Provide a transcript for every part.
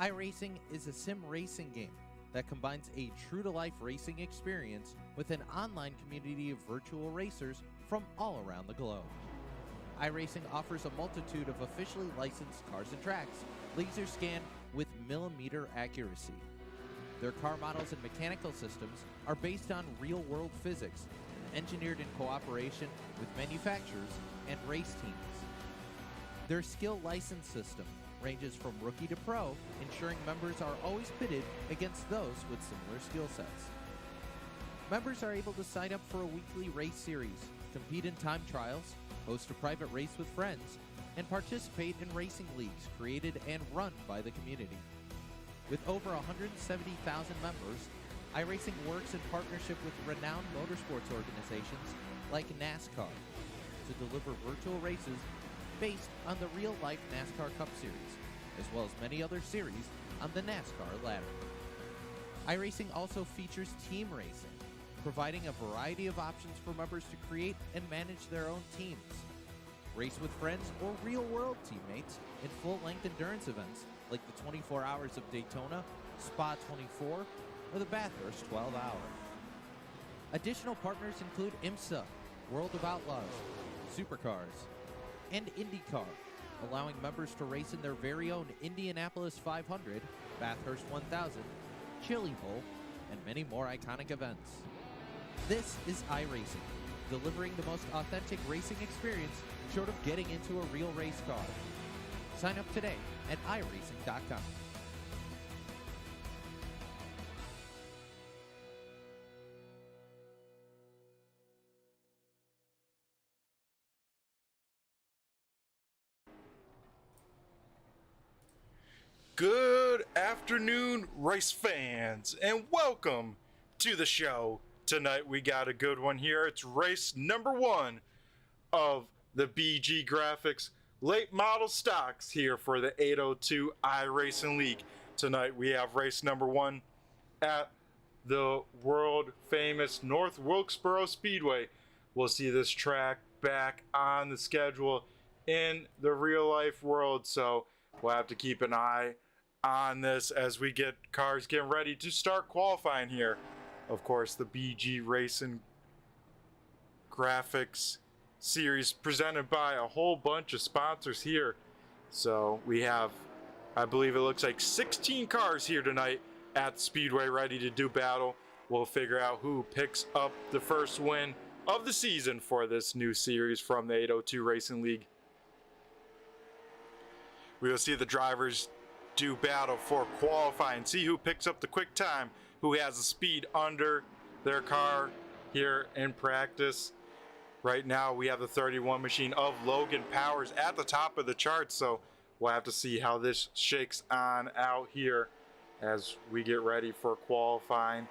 iRacing is a sim racing game that combines a true-to-life racing experience with an online community of virtual racers from all around the globe. iRacing offers a multitude of officially licensed cars and tracks, laser scanned with millimeter accuracy. Their car models and mechanical systems are based on real-world physics, engineered in cooperation with manufacturers and race teams. Their skill license system ranges from rookie to pro, ensuring members are always pitted against those with similar skill sets. Members are able to sign up for a weekly race series, compete in time trials, host a private race with friends, and participate in racing leagues created and run by the community. With over 170,000 members, iRacing works in partnership with renowned motorsports organizations like NASCAR to deliver virtual races based on the real-life NASCAR Cup Series, as well as many other series on the NASCAR ladder. iRacing also features team racing, providing a variety of options for members to create and manage their own teams. Race with friends or real-world teammates in full-length endurance events like the 24 Hours of Daytona, Spa 24, or the Bathurst 12 Hour. Additional partners include IMSA, World of Outlaws, Supercars, and IndyCar, allowing members to race in their very own Indianapolis 500, Bathurst 1000, Chili Bowl, and many more iconic events. This is iRacing, delivering the most authentic racing experience short of getting into a real race car. Sign up today at iRacing.com. Good afternoon, race fans, and welcome to the show. Tonight we got a good one here. It's race number 1 of the BG Graphix late model stocks here for the 802 iRacing League. Tonight we have race number 1 at the world famous North Wilkesboro Speedway. We'll see this track back on the schedule in the real life world, so we'll have to keep an eye on this as we get cars getting ready to start qualifying here. Of course, the BG Racing Graphix series presented by a whole bunch of sponsors here. So we have, I believe it looks like 16 cars here tonight at Speedway ready to do battle. We'll figure out who picks up the first win of the season for this new series from the 802 Racing League. We'll see the drivers do battle for qualifying, see who picks up the quick time, who has the speed under their car here in practice. Right now we have the 31 machine of Logan Powers at the top of the chart, so we'll have to see how this shakes on out here as we get ready for qualifying.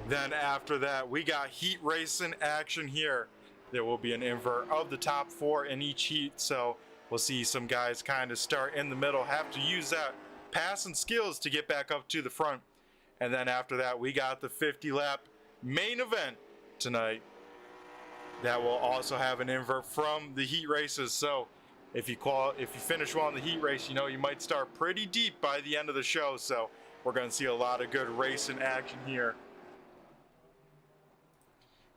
Then after that we got heat racing action here. There will be an invert of the top 4 in each heat, so we'll see some guys kind of start in the middle, have to use that passing skills to get back up to the front. And then after that, we got the 50-lap main event tonight. That will also have an invert from the heat races. So if you finish well in the heat race, you know you might start pretty deep by the end of the show. So we're going to see a lot of good racing action here.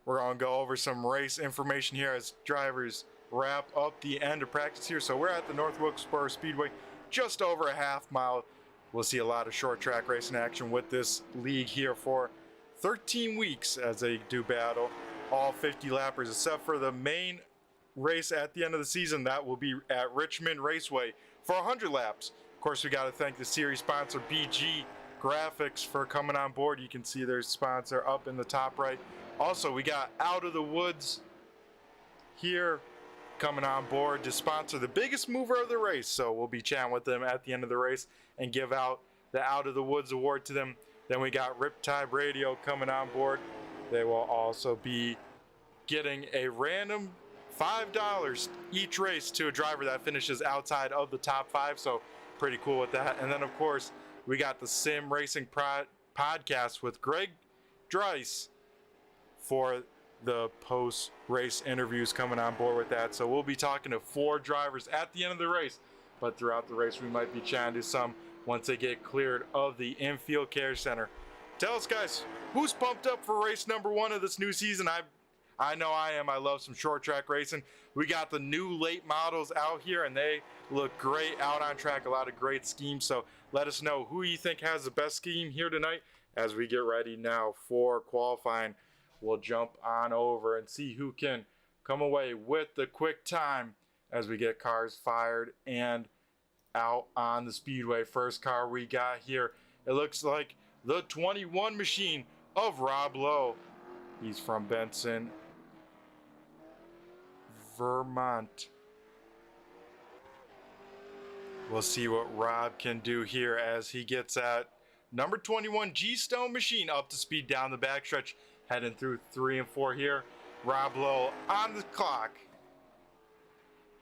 We're going to go over some race information here as drivers wrap up the end of practice here. So we're at the North Wilkesboro Speedway, just over a half mile. We'll see a lot of short track racing action with this league here for 13 weeks as they do battle. All 50 lappers except for the main race at the end of the season. That will be at Richmond Raceway for 100 laps. Of course, we got to thank the series sponsor BG Graphix for coming on board. You can see their sponsor up in the top right. Also, we got Out of the Woods here coming on board to sponsor the biggest mover of the race. So we'll be chatting with them at the end of the race and give out the Out of the Woods award to them. Then we got Riptide Radio coming on board. They will also be getting a random $5 each race to a driver that finishes outside of the top 5. So pretty cool with that. And then of course we got the Sim Racing podcast with Greg Driass for the post-race interviews coming on board with that. So we'll be talking to 4 drivers at the end of the race, but throughout the race we might be chatting to some once they get cleared of the infield care center. Tell us, guys, who's pumped up for race number 1 of this new season? I know I am. I love some short track racing. We got the new late models out here, and they look great out on track. A lot of great schemes. So let us know who you think has the best scheme here tonight as we get ready now for qualifying. We'll jump on over and see who can come away with the quick time as we get cars fired and out on the speedway. First car we got here, it looks like the 21 machine of Rob Lowe. He's from Benson, Vermont. We'll see what Rob can do here as he gets that number 21 G-Stone machine up to speed down the backstretch, heading through 3 and 4 here. Rob Lowe on the clock.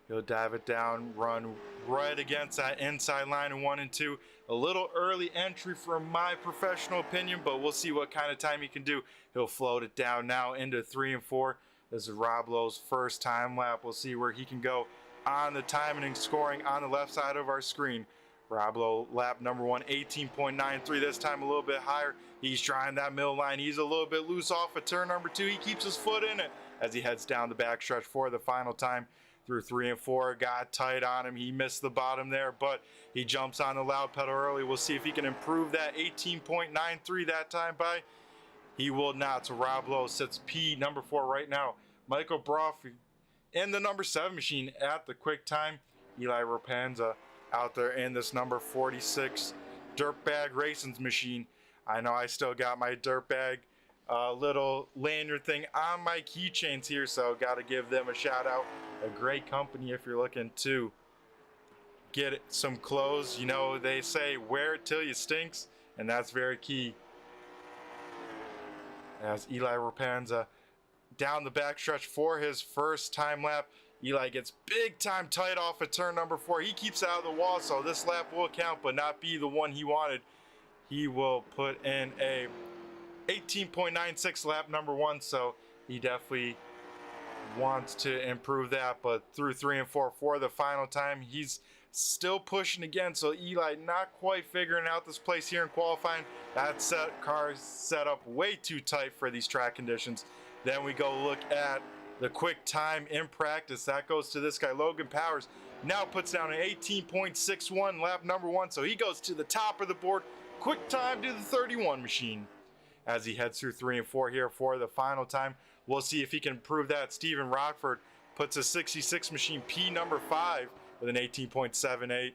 He'll dive it down, run right against that inside line in 1 and 2. A little early entry from my professional opinion, but we'll see what kind of time he can do. He'll float it down now into 3 and 4. This is Rob Lowe's first time lap. We'll see where he can go on the timing and scoring on the left side of our screen. Rob Lowe, lap number 1, 18.93. This time a little bit higher. He's trying that middle line. He's a little bit loose off of turn number 2. He keeps his foot in it as he heads down the backstretch for the final time. Through 3 and 4, got tight on him. He missed the bottom there, but he jumps on the loud pedal early. We'll see if he can improve that 18.93 that time by. He will not. So Rob Lowe sits P number 4 right now. Michael Brophy in the number 7 machine at the quick time. Eli Rapanza out there in this number 46 Dirtbag Racing's machine. I know I still got my Dirtbag little lanyard thing on my keychains here, so got to give them a shout out. A great company if you're looking to get some clothes. You know, they say wear it till you stinks, and that's very key. As Eli Rapanza down the backstretch for his first time lap. Eli gets big time tight off of turn number 4. He keeps out of the wall, so this lap will count, but not be the one he wanted. He will put in a 18.96 lap number 1, so he definitely wants to improve that. But through 3 and 4 for the final time, he's still pushing again. So Eli not quite figuring out this place here in qualifying. That car is set up way too tight for these track conditions. Then we go look at the quick time in practice. That goes to this guy, Logan Powers. Now puts down an 18.61 lap number 1. So he goes to the top of the board. Quick time to the 31 machine as he heads through 3 and 4 here for the final time. We'll see if he can improve that. Stephen Rockford puts a 66 machine P number 5 with an 18.78.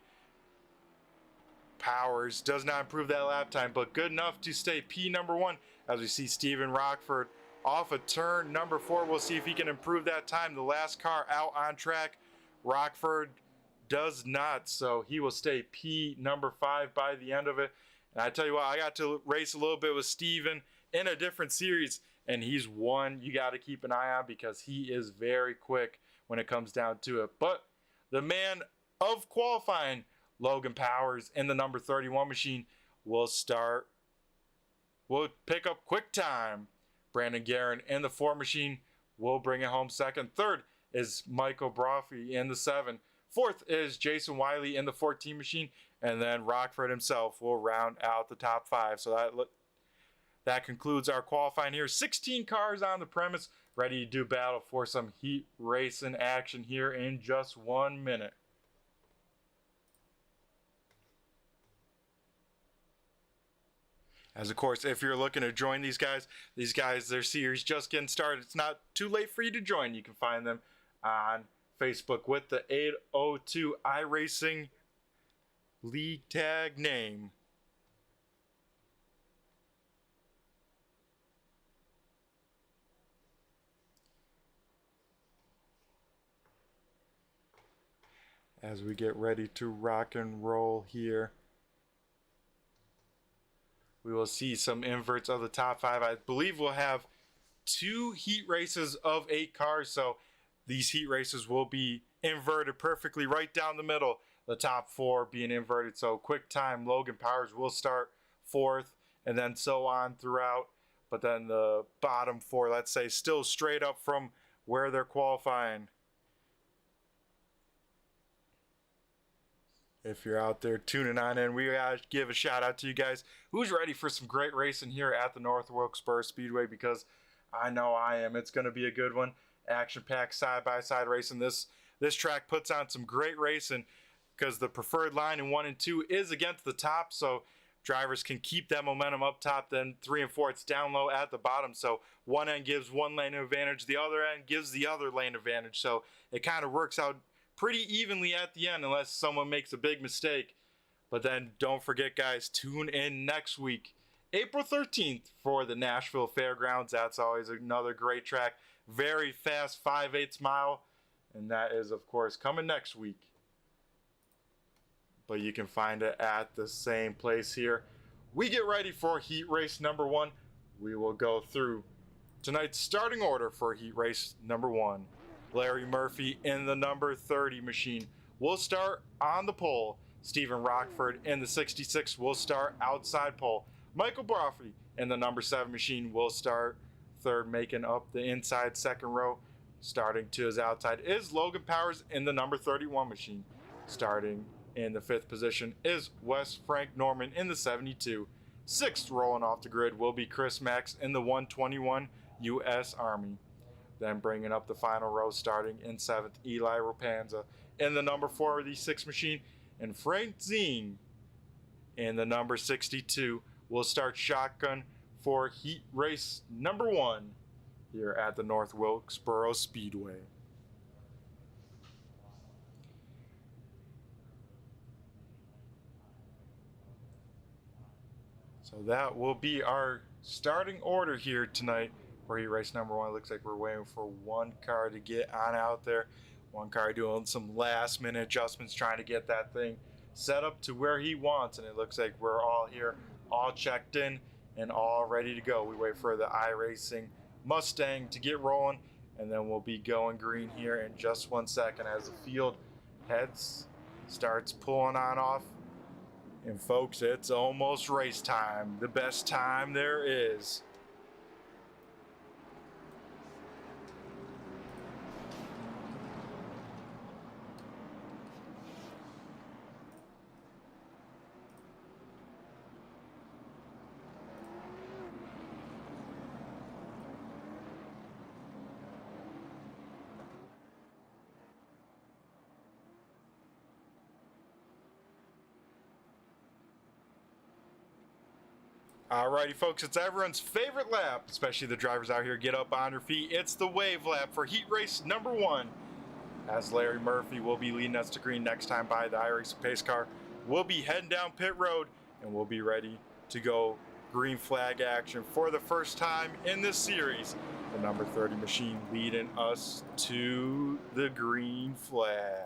Powers does not improve that lap time, but good enough to stay P number 1 as we see Stephen Rockford off of turn number 4. We'll see if he can improve that time. The last car out on track, Rockford does not, so he will stay P number 5 by the end of it. And I tell you what, I got to race a little bit with Steven in a different series, and he's one you got to keep an eye on because he is very quick when it comes down to it. But the man of qualifying, Logan Powers, in the number 31 machine, will pick up quick time. Brandon Guerin in the 4 machine will bring it home second. Third is Michael Brophy in the 7. Fourth is Jason Wiley in the 14 machine. And then Rockford himself will round out the top 5. So that concludes our qualifying here. 16 cars on the premise, ready to do battle for some heat racing action here in just 1 minute. As of course, if you're looking to join these guys, their series just getting started. It's not too late for you to join. You can find them on Facebook with the 802 iRacing league tag name. As we get ready to rock and roll here, we will see some inverts of the top 5. I believe we'll have 2 heat races of 8 cars, so these heat races will be inverted perfectly right down the middle. The top 4 being inverted. So quick time, Logan Powers will start 4th, and then so on throughout. But then the bottom 4, let's say, still straight up from where they're qualifying. If you're out there tuning on in, we gotta give a shout out to you guys who's ready for some great racing here at the North Wilkesboro Speedway, because I know I am. It's going to be a good one. Action-packed side-by-side racing. This track puts on some great racing because the preferred line in 1 and 2 is against the top, so drivers can keep that momentum up top. Then 3 and 4, it's down low at the bottom, so one end gives one lane advantage, the other end gives the other lane advantage, so it kind of works out pretty evenly at the end unless someone makes a big mistake. But then don't forget, guys, tune in next week, April 13th, for the Nashville Fairgrounds. That's always another great track. Very fast 5/8 mile. And that is, of course, coming next week. But you can find it at the same place here. We get ready for heat race number 1. We will go through tonight's starting order for heat race number 1. Larry Murphy in the number 30 machine will start on the pole. Stephen Rockford in the 66 will start outside pole. Michael Brophy in the number 7 machine will start third, making up the inside second row. Starting to his outside is Logan Powers in the number 31 machine. Starting in the 5th position is Wes Frank Norman in the 72. 6th rolling off the grid will be Chris Max in the 121 U.S. Army. Then bringing up the final row, starting in 7th, Eli Rapanza in the number 46 machine. And Frank Zine in the number 62 will start shotgun for heat race number 1 here at the North Wilkesboro Speedway. So that will be our starting order here tonight for heat race number 1. It looks like we're waiting for one car to get on out there. One car doing some last minute adjustments, trying to get that thing set up to where he wants. And it looks like we're all here, all checked in and all ready to go. We wait for the iRacing Mustang to get rolling, and then we'll be going green here in just 1 second as the field starts pulling on off. And folks, it's almost race time, the best time there is. Alrighty, folks, it's everyone's favorite lap, especially the drivers out here. Get up on your feet. It's the wave lap for heat race number 1. As Larry Murphy will be leading us to green next time by the iRacing pace car. We'll be heading down pit road, and we'll be ready to go green flag action for the first time in this series. The number 30 machine leading us to the green flag.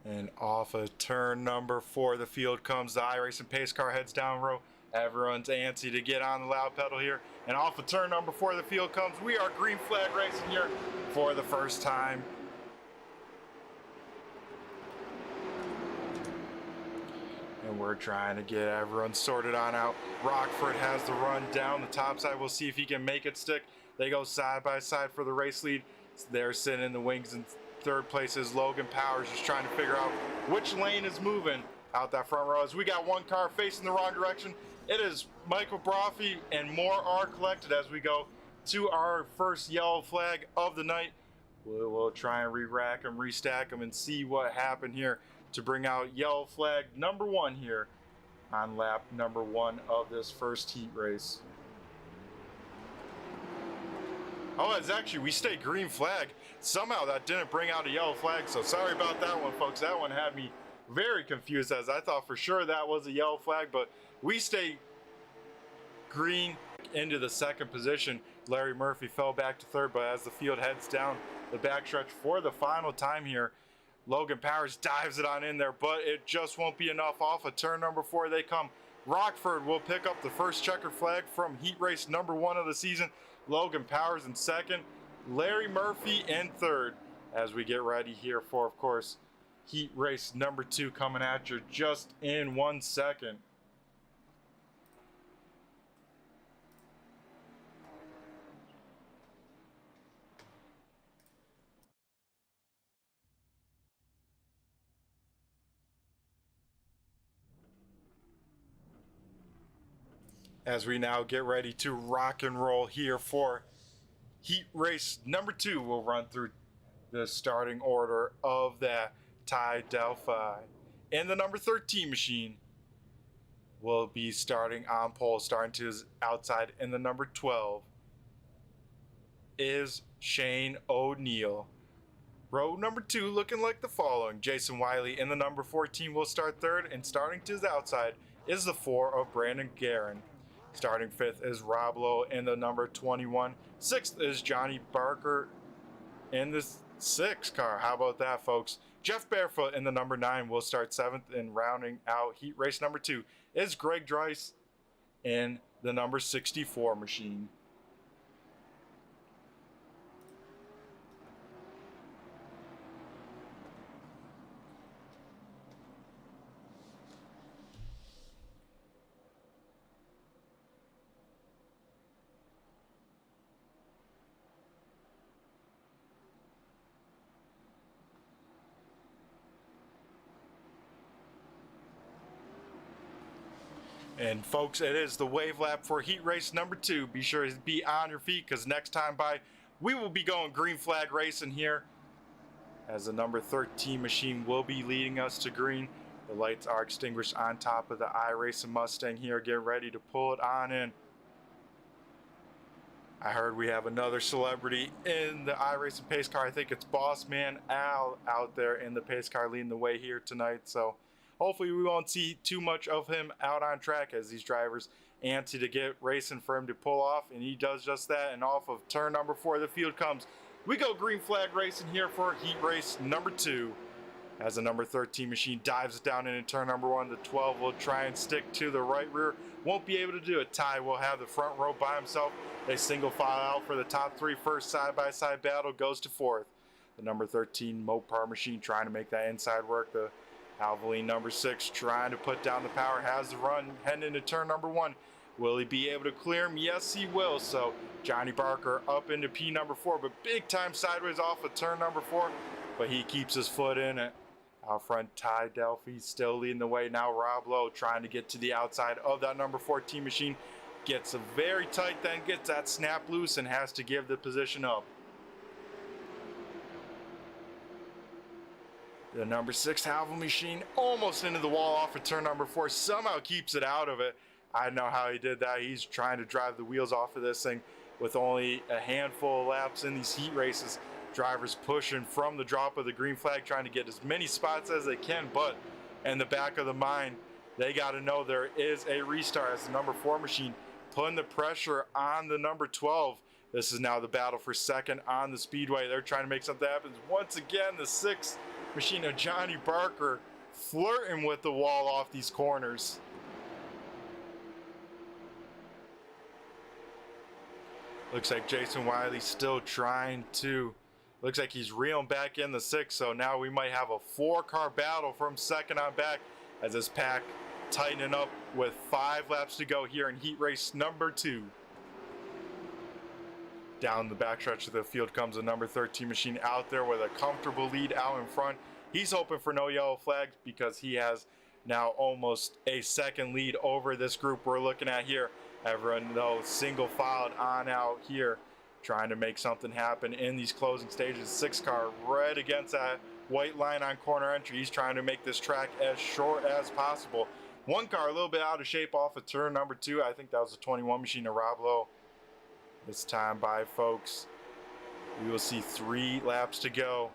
And off of turn number 4, the field comes. The iRacing pace car heads down row. Everyone's antsy to get on the loud pedal here. And off of turn number 4, the field comes. We are green flag racing here for the first time. And we're trying to get everyone sorted on out. Rockford has the run down the top side. We'll see if he can make it stick. They go side by side for the race lead. They're sitting in the wings, and third place is Logan Powers, just trying to figure out which lane is moving out that front row. As we got one car facing the wrong direction, it is Michael Brophy, and more are collected as we go to our first yellow flag of the night. We'll try and re-rack them, restack them, and see what happened here to bring out yellow flag number 1 here on lap number 1 of this first heat race. Oh, it's actually, we stayed green flag. Somehow that didn't bring out a yellow flag, so sorry about that one, folks. That one had me very confused, as I thought for sure that was a yellow flag, but we stayed green into the 2nd position. Larry Murphy fell back to 3rd, but as the field heads down the backstretch for the final time here, Logan Powers dives it on in there, but it just won't be enough. Off of turn number 4 they come. Rockford will pick up the first checker flag from heat race number 1 of the season. Logan Powers in 2nd, Larry Murphy in 3rd, as we get ready here for, of course, heat race number 2 coming at you just in 1 second. As we now get ready to rock and roll here for heat race number 2, we'll run through the starting order of the Ty Delphi. And the number 13 machine will be starting on pole, starting to his outside. And the number 12 is Shane O'Neill. Row number 2 looking like the following. Jason Wiley in the number 14 will start third, and starting to his outside is the 4 of Brandon Guerin. Starting 5th is Rob Lowe in the number 21. 6th is Johnny Barker in the 6 car. How about that, folks? Jeff Barefoot in the number 9 will start 7th, and rounding out heat race number 2 is Greg Driass in the number 64 machine. And folks, it is the wave lap for heat race number 2. Be sure to be on your feet, because next time by, we will be going green flag racing here, as the number 13 machine will be leading us to green. The lights are extinguished on top of the iRacing Mustang here. Get ready to pull it on in. I heard we have another celebrity in the iRacing pace car. I think it's Boss Man Al out there in the pace car leading the way here tonight. So hopefully we won't see too much of him out on track, as these drivers antsy to get racing for him to pull off, and he does just that. And off of turn number 4, the field comes. We go green flag racing here for heat race number 2. As the number 13 machine dives down into turn number 1, the 12 will try and stick to the right rear. Won't be able to do it. Ty will have the front row by himself. They single file out for the top 3 first. Side-by-side battle goes to 4th. The number 13 Mopar machine trying to make that inside work. The Alvaline number 6 trying to put down the power, has the run heading into turn number 1. Will he be able to clear him? Yes, he will. So Johnny Barker up into P number 4, but big time sideways off of turn number 4, but he keeps his foot in it. Out front, Ty Delphi still leading the way. Now Rob Lowe trying to get to the outside of that number 14 machine. Gets a very tight, then gets that snap loose and has to give the position up. The number 6 Halvel machine almost into the wall off of turn number 4. Somehow keeps it out of it. I don't know how he did that. He's trying to drive the wheels off of this thing with only a handful of laps in these heat races. Drivers pushing from the drop of the green flag, trying to get as many spots as they can. But in the back of the mind, they got to know there is a restart, as the number 4 machine putting the pressure on the number 12. This is now the battle for second on the speedway. They're trying to make something happen. Once again, the 6th machine of Johnny Barker flirting with the wall off these corners. Looks like Jason Wiley still trying to, looks like he's reeling back in the 6, so now we might have a 4-car battle from second on back, as this pack tightening up with 5 laps to go here in heat race number 2. Down the backstretch of the field comes the number 13 machine out there with a comfortable lead out in front. He's hoping for no yellow flags, because he has now almost a second lead over this group we're looking at here. Everyone though single filed on out here, trying to make something happen in these closing stages. 6 car right against that white line on corner entry. He's trying to make this track as short as possible. 1 car a little bit out of shape off of turn number 2. I think that was the 21 machine of Rob Lowe. This time by, folks, we will see 3 laps to go.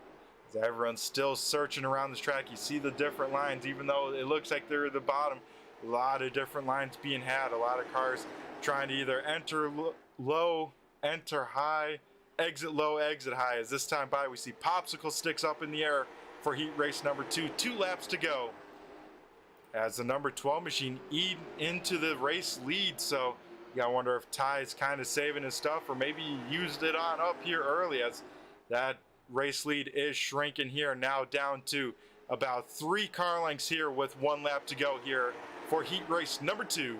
As everyone's still searching around this track. You see the different lines, even though it looks like they're at the bottom. A lot of different lines being had. A lot of cars trying to either enter low, enter high, exit low, exit high. As this time by, we see popsicle sticks up in the air for heat race number 2. 2 laps to go. As the number 12 machine into the race lead. So you gotta wonder if Ty's kind of saving his stuff, or maybe he used it on up here early, as that race lead is shrinking here, now down to about 3 car lengths here with 1 lap to go here for heat race number 2.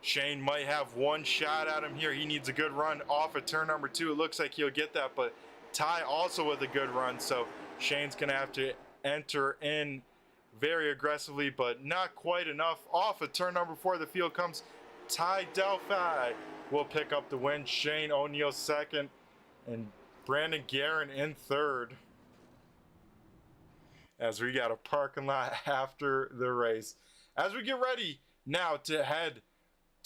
Shane might have 1 shot at him here. He needs a good run off of turn number 2. It looks like he'll get that, but Ty also with a good run, so Shane's gonna have to enter in very aggressively, but not quite enough. Off of turn number 4 of the field comes Ty Delphi. Will pick up the win. Shane O'Neill second, and Brandon Guerin in third. As we got a parking lot after the race. As we get ready now to head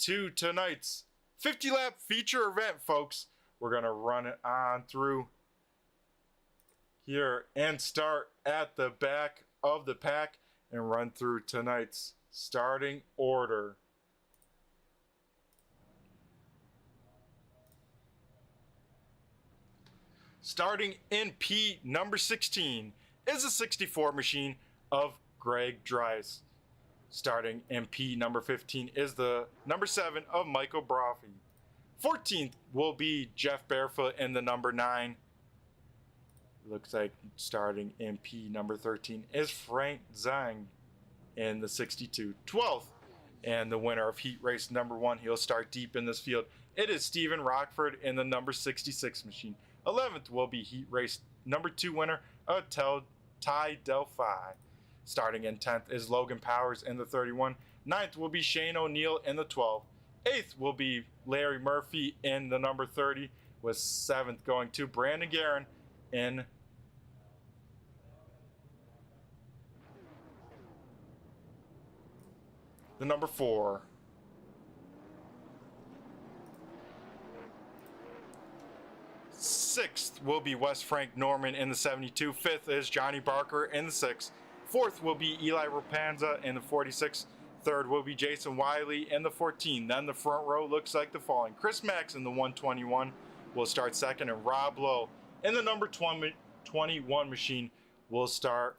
to tonight's 50-lap feature event, folks. We're going to run it on through here and start at the back of the pack and run through tonight's starting order. Starting in P number 16 is a 64 machine of Greg Driass. Starting in P number 15 is the number 7 of Michael Brophy. 14th will be Jeff Barefoot in the number 9. Looks like starting in P number 13 is Frank Zhang in the 62. 12th, and the winner of heat race number 1, he'll start deep in this field. It is Stephen Rockford in the number 66 machine. 11th will be heat race number 2 winner, Ty Delphi. Starting in 10th is Logan Powers in the 31. 9th will be Shane O'Neill in the 12. 8th will be Larry Murphy in the number 30, with 7th going to Brandon Guerin in the number 4. Sixth will be Wes Frank Norman in the 72. 5th is Johnny Barker in the 6. 4th will be Eli Rapanza in the 46. 3rd will be Jason Wiley in the 14. Then the front row looks like the following. Chris Max in the 121 will start second, and Rob Lowe in the number 21 machine will start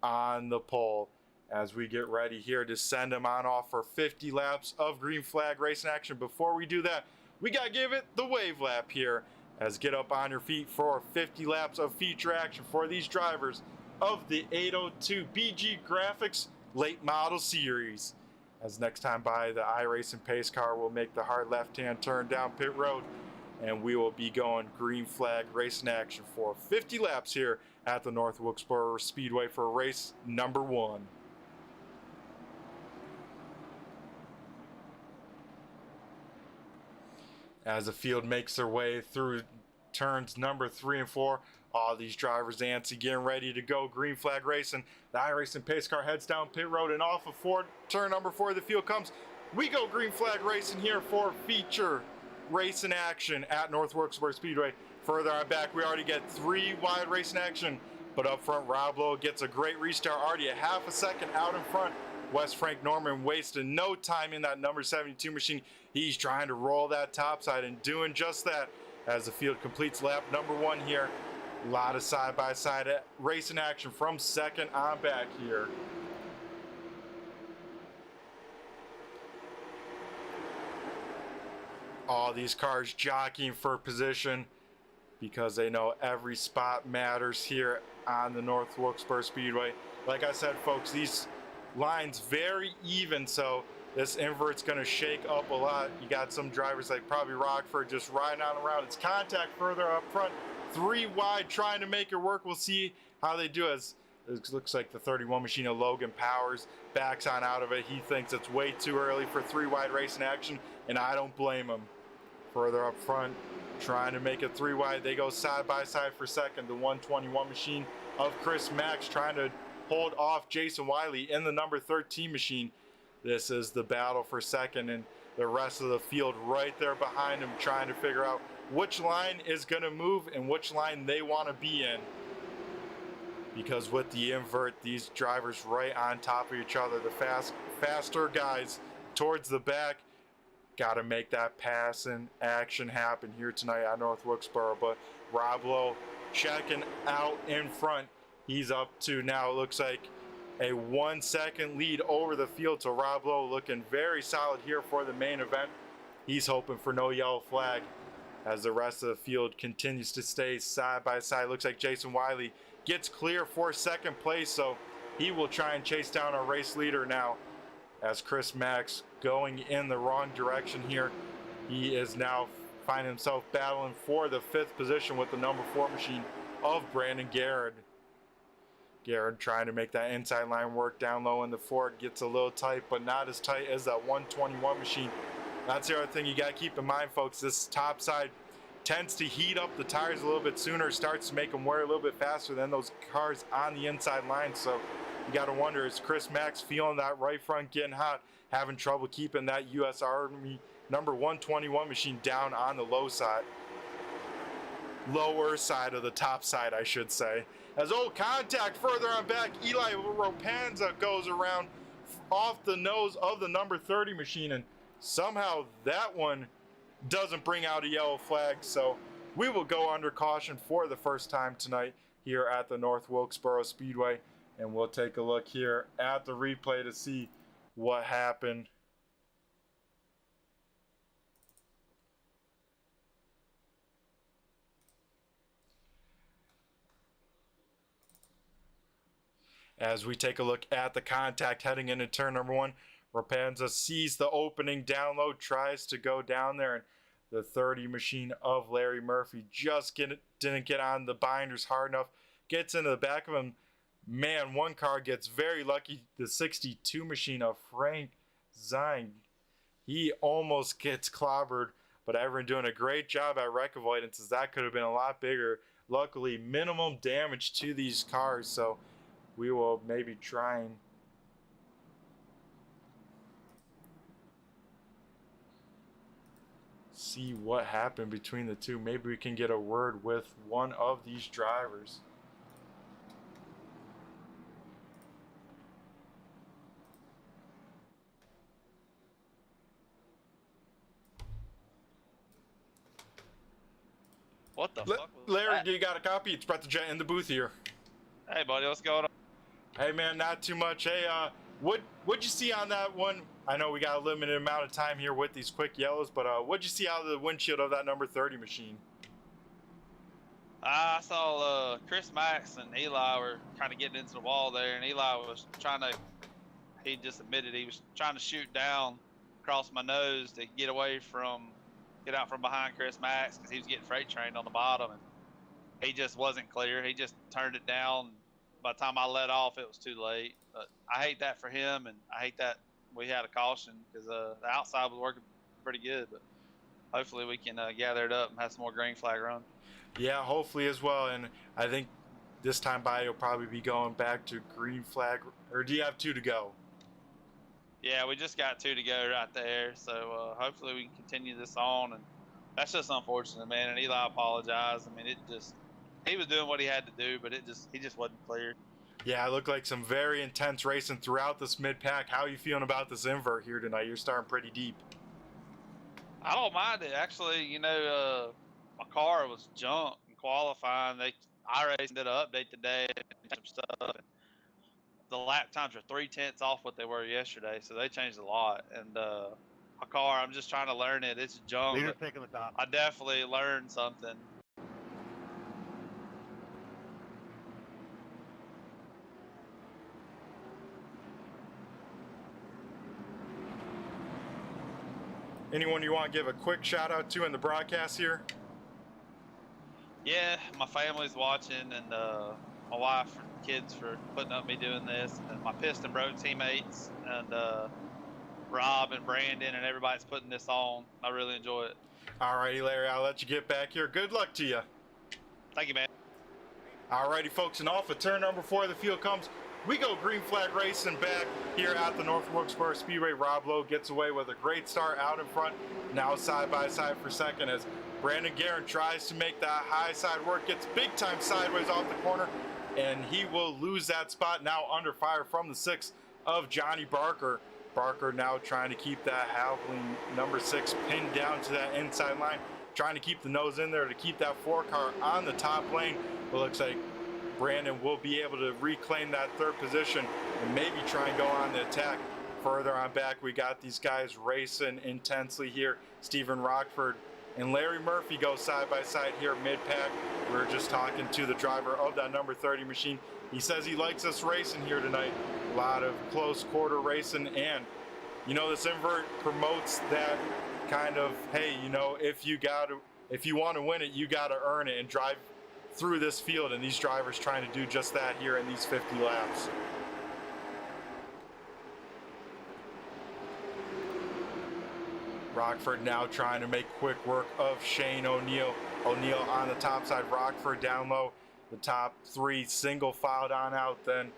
on the pole. As we get ready here to send them on off for 50 laps of green flag racing action. Before we do that, we got to give it the wave lap here. As get up on your feet for 50 laps of feature action for these drivers of the 802 BG Graphix Late Model Series. As next time by, the iRacing pace car will make the hard left-hand turn down pit road, and we will be going green flag racing action for 50 laps here at the North Wilkesboro Speedway for race number 1. As the field makes their way through turns number 3 and 4, all these drivers antsy, getting ready to go green flag racing. The iRacing pace car heads down pit road, and off of turn number 4 of the field comes. We go green flag racing here for feature racing action at North Wilkesboro Speedway. Further on back, we already get 3 wide racing action, but up front, Rob Lowe gets a great restart, already a half a second out in front. Wes Frank Norman wasted no time in that number 72 machine. He's trying to roll that topside and doing just that as the field completes lap number 1 here. A lot of side-by-side racing action from second on back here. All these cars jockeying for position because they know every spot matters here on the North Wilkesboro Speedway. Like I said, folks, these lines very even, so this invert's going to shake up a lot. You got some drivers like probably Rockford just riding on around. It's contact further up front, 3 wide trying to make it work. We'll see how they do, as it looks like the 31 machine of Logan Powers backs on out of it. He thinks it's way too early for 3 wide racing action, and I don't blame him. Further up front, trying to make it 3 wide. They go side by side for second. The 121 machine of Chris Max trying to hold off Jason Wiley in the number 13 machine. This is the battle for second, and the rest of the field right there behind him trying to figure out which line is going to move and which line they want to be in. Because with the invert, these drivers right on top of each other, the faster guys towards the back, got to make that pass and action happen here tonight at North Wilkesboro. But Rob Lowe checking out in front. He's up to now, it looks like, a 1 second lead over the field. So Rob Lowe looking very solid here for the main event. He's hoping for no yellow flag as the rest of the field continues to stay side by side. Looks like Jason Wiley gets clear for second place, so he will try and chase down our race leader now, as Chris Max going in the wrong direction here. He is now finding himself battling for the 5th position with the number 4 machine of Brandon Garrett. Garrett trying to make that inside line work down low, and the Ford gets a little tight, but not as tight as that 121 machine. That's the other thing you got to keep in mind, folks. This top side tends to heat up the tires a little bit sooner, starts to make them wear a little bit faster than those cars on the inside line. So you got to wonder, is Chris Max feeling that right front getting hot, having trouble keeping that U.S. Army number 121 machine down on the lower side of the top side, I should say. As old contact further on back, Eli Ropanza goes around off the nose of the number 30 machine, and somehow that one doesn't bring out a yellow flag. So we will go under caution for the first time tonight here at the North Wilkesboro Speedway, and we'll take a look here at the replay to see what happened. As we take a look at the contact heading into turn number 1, Rapanza sees the opening down low, tries to go down there, and the 30 machine of Larry Murphy just didn't get on the binders hard enough, gets into the back of him. Man, one car gets very lucky, the 62 machine of Frank Zine. He almost gets clobbered, but everyone doing a great job at wreck avoidance, as that could have been a lot bigger. Luckily, minimum damage to these cars, so we will maybe try and see what happened between the two. Maybe we can get a word with one of these drivers. What the fuck was Larry, that? do you got a copy? It's Brett the Jet in the booth here. Hey, buddy, what's going on? Hey, man, not too much. Hey, what'd you see on that one? I know we got a limited amount of time here with these quick yellows, but what'd you see out of the windshield of that number 30 machine? I saw Chris Max and Eli were kind of getting into the wall there, and Eli was he just admitted he was trying to shoot down across my nose to get out from behind Chris Max, because he was getting freight trained on the bottom, and he just wasn't clear. He just turned it down. By the time I let off, it was too late. But I hate that for him, and I hate that we had a caution, because the outside was working pretty good. But hopefully we can gather it up and have some more green flag run. Yeah, hopefully as well. And I think this time by you'll probably be going back to green flag. Or do you have 2 to go? Yeah, we just got 2 to go right there. So hopefully we can continue this on. And that's just unfortunate, man. And Eli apologized. I mean, he was doing what he had to do, but he just wasn't clear. Yeah, it looked like some very intense racing throughout this mid-pack. How are you feeling about this invert here tonight? You're starting pretty deep. I don't mind it. Actually, my car was junk in qualifying. iRacing did an update today and some stuff. The lap times are 0.3 off what they were yesterday, so they changed a lot. And my car, I'm just trying to learn it. It's junk. Leader picking the top. I definitely learned something. Anyone you want to give a quick shout out to in the broadcast here? Yeah, my family's watching, and my wife and kids for putting up me doing this, and my Piston Bro teammates, and Rob and Brandon, and everybody's putting this on. I really enjoy it. Alrighty, Larry, I'll let you get back here. Good luck to you. Thank you, man. Alrighty, folks, and off of turn number 4 of the field comes. We go green flag racing back here at the North Wilkesboro Speedway. Rob Lowe gets away with a great start out in front. Now side by side for second as Brandon Guerin tries to make that high side work. Gets big time sideways off the corner, and he will lose that spot. Now under fire from the 6 of Johnny Barker. Barker now trying to keep that Howling number 6 pinned down to that inside line. Trying to keep the nose in there to keep that 4 car on the top lane. It looks like Brandon will be able to reclaim that 3rd position and maybe try and go on the attack. Further on back, we got these guys racing intensely here. Stephen Rockford and Larry Murphy go side by side here mid-pack. We were just talking to the driver of that number 30 machine. He says he likes us racing here tonight. A lot of close quarter racing, and this invert promotes that kind of, hey, if you want to win it, you got to earn it and drive through this field, and these drivers trying to do just that here in these 50 laps. Rockford now trying to make quick work of Shane O'Neill. O'Neill on the top side, Rockford down low. The top three single filed on out. Then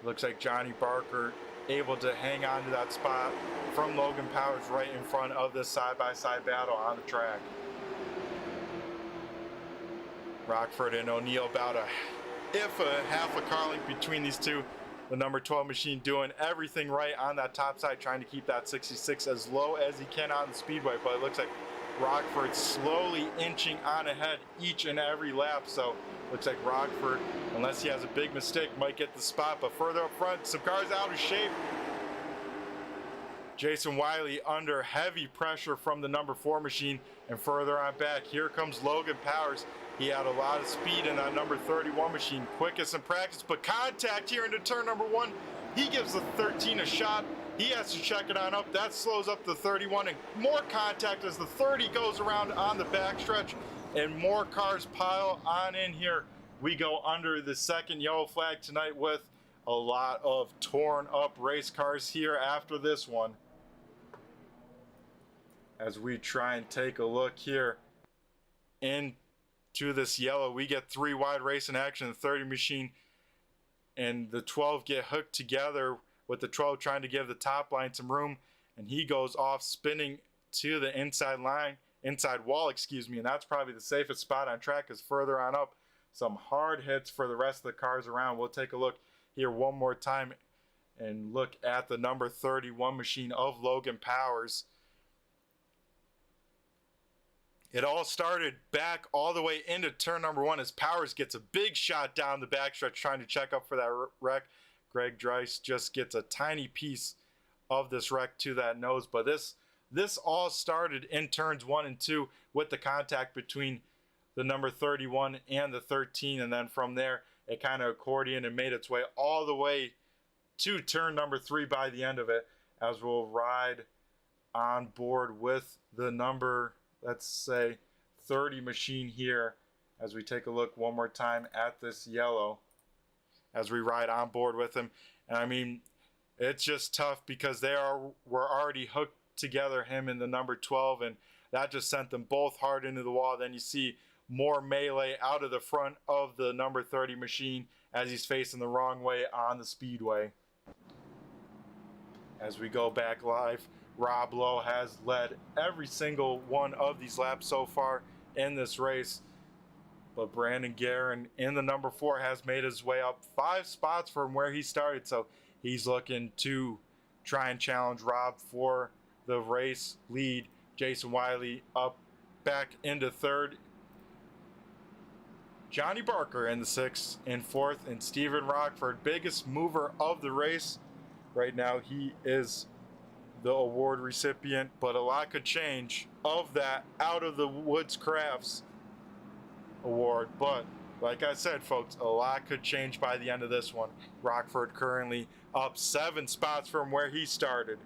looks like Johnny Barker able to hang on to that spot from Logan Powers right in front of this side-by-side battle on the track. Rockford and O'Neill about a half a car length between these two. The number 12 machine doing everything right on that top side, trying to keep that 66 as low as he can on the speedway, but it looks like Rockford slowly inching on ahead each and every lap. So looks like Rockford, unless he has a big mistake, might get the spot, but further up front, some cars out of shape. Jason Wiley under heavy pressure from the number 4 machine, and further on back, here comes Logan Powers. He had a lot of speed in that number 31 machine, quickest in practice, but contact here into turn number 1. He gives the 13 a shot. He has to check it on up. That slows up the 31, and more contact as the 30 goes around on the backstretch, and more cars pile on in here. We go under the second yellow flag tonight with a lot of torn up race cars here after this one. As we try and take a look here into this yellow, we get 3 wide racing action. The 30 machine and the 12 get hooked together, with the 12 trying to give the top line some room, and he goes off spinning to the inside wall, and that's probably the safest spot on track, because further on up, some hard hits for the rest of the cars around. We'll take a look here one more time and look at the number 31 machine of Logan Powers. It all started back all the way into turn number 1 as Powers gets a big shot down the backstretch trying to check up for that wreck. Greg Driass just gets a tiny piece of this wreck to that nose, but this all started in turns 1 and 2 with the contact between the number 31 and the 13, and then from there it kind of accordioned and made its way all the way to turn number 3 by the end of it, as we'll ride on board with the number, let's say, 30 machine here as we take a look one more time at this yellow as we ride on board with him. And I mean, it's just tough because were already hooked together, him and the number 12, and that just sent them both hard into the wall. Then you see more melee out of the front of the number 30 machine as he's facing the wrong way on the speedway. As we go back live, Rob Lowe has led every single one of these laps so far in this race, but Brandon Guerin in the number 4 has made his way up 5 spots from where he started, so he's looking to try and challenge Rob for the race lead. Jason Wiley up back into 3rd. Johnny Barker in the 6th and 4th, and Stephen Rockford, biggest mover of the race. Right now he is the award recipient, but a lot could change of that Out of the Woods Crafts award. But like I said, folks, a lot could change by the end of this one. Rockford currently up 7 spots from where he started.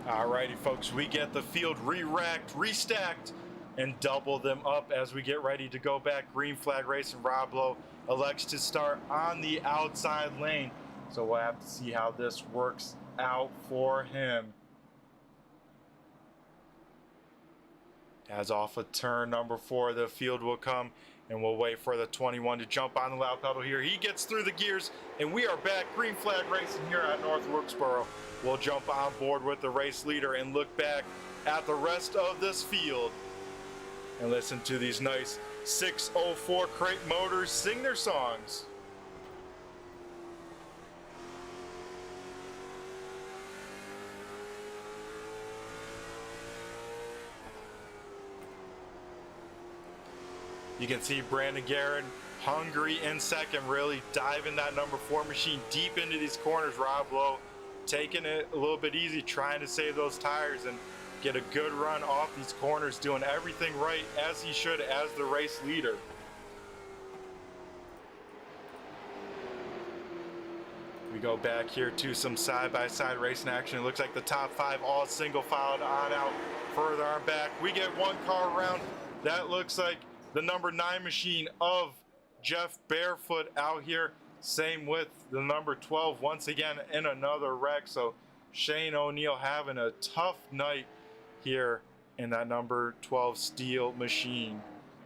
Alrighty, folks, we get the field re-racked, restacked, and double them up as we get ready to go back. Green flag racing. Rob Lowe elects to start on the outside lane, so we'll have to see how this works out for him. As off of turn number 4, the field will come, and we'll wait for the 21 to jump on the loud pedal here. He gets through the gears, and we are back. Green flag racing here at North Wilkesboro. We'll jump on board with the race leader and look back at the rest of this field and listen to these nice 604 crate motors sing their songs. You can see Brandon Guerin hungry in second, really diving that number 4 machine deep into these corners. Rob Lowe taking it a little bit easy, trying to save those tires and get a good run off these corners, doing everything right as he should as the race leader. We go back here to some side-by-side racing action. It looks like the top 5 all single filed on out, further on back. We get one car around. That looks like the number 9 machine of Jeff Barefoot out here. Same with the number 12 once again in another wreck. So Shane O'Neill having a tough night here in that number 12 steel machine.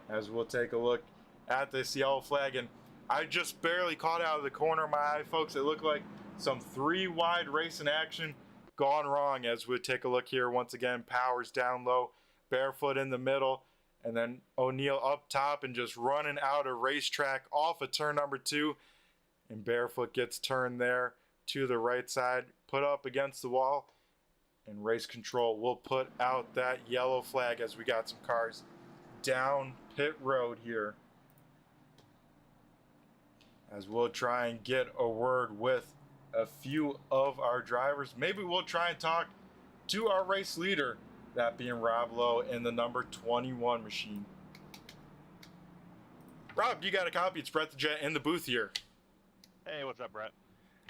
As we'll take a look at this yellow flag, and I just barely caught out of the corner of my eye, folks. It looked like some 3 wide racing action gone wrong. As we take a look here once again, Powers down low, Barefoot in the middle, and then O'Neill up top and just running out a racetrack off of turn number 2. And Barefoot gets turned there to the right side, put up against the wall, and race control will put out that yellow flag as we got some cars down pit road here. As we'll try and get a word with a few of our drivers. Maybe we'll try and talk to our race leader, that being Rob Lowe in the number 21 machine. Rob, you got a copy? It's Brett the Jet in the booth here. Hey, what's up, Brett?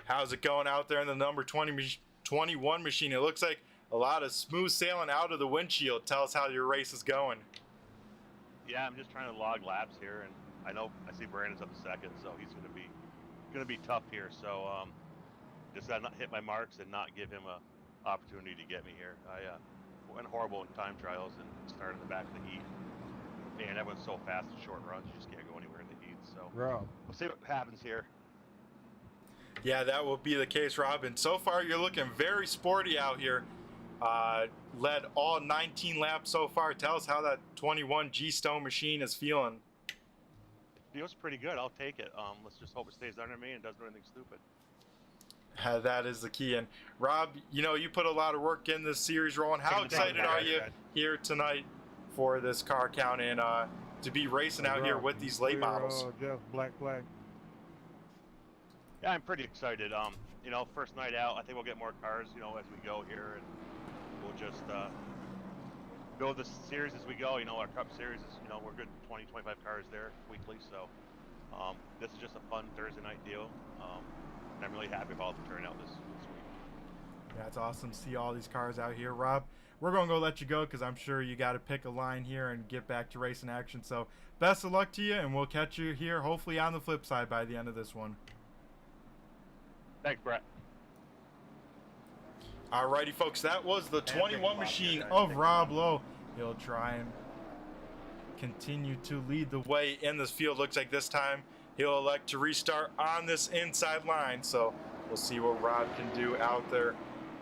How's it going out there in the number 21 machine? It looks like a lot of smooth sailing out of the windshield. Tell us how your race is going. Yeah, I'm just trying to log laps here, and I see Brandon's up second, so he's gonna be tough here. So just gotta not hit my marks and not give him a opportunity to get me here. I went horrible in time trials and started in the back of the heat. Man, everyone's so fast in short runs, you just can't go anywhere in the heat. So we'll see what happens here. Yeah, that will be the case, Rob. And so far, you're looking very sporty out here. Led all 19 laps so far. Tell us how that 21 G-Stone machine is feeling. Feels pretty good. I'll take it. Let's just hope it stays under me and doesn't do anything stupid. That is the key. And Rob, you know, you put a lot of work in this series rolling. How excited are you here tonight for this car count and to be racing out here with these late models? Jeff, black flag. Yeah, I'm pretty excited. You know, first night out, I think we'll get more cars, you know, as we go here, and we'll just build the series as we go. You know, our Cup Series is, you know, we're good 20, 25 cars there weekly, so this is just a fun Thursday night deal, and I'm really happy about the turnout this week. Yeah, it's awesome to see all these cars out here. Rob, we're going to go let you go because I'm sure you got to pick a line here and get back to racing action. So best of luck to you, and we'll catch you here hopefully on the flip side by the end of this one. Thanks, Brett. Alrighty, folks, that was the 21 machine of Rob Lowe. He'll try and continue to lead the way in this field. Looks like this time he'll elect to restart on this inside line. So we'll see what Rob can do out there.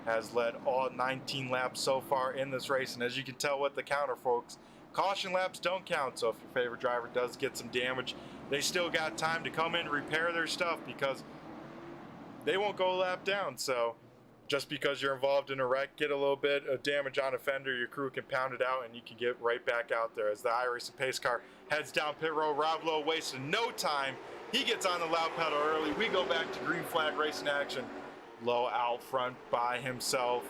Has led all 19 laps so far in this race. And as you can tell with the counter, folks, caution laps don't count. So if your favorite driver does get some damage, they still got time to come in and repair their stuff because they won't go a lap down. So just because you're involved in a wreck, get a little bit of damage on a fender, your crew can pound it out and you can get right back out there. As the iRacing pace car heads down pit road, Rob Lowe wasted no time. He gets on the loud pedal early. We go back to green flag racing action. Lowe out front by himself.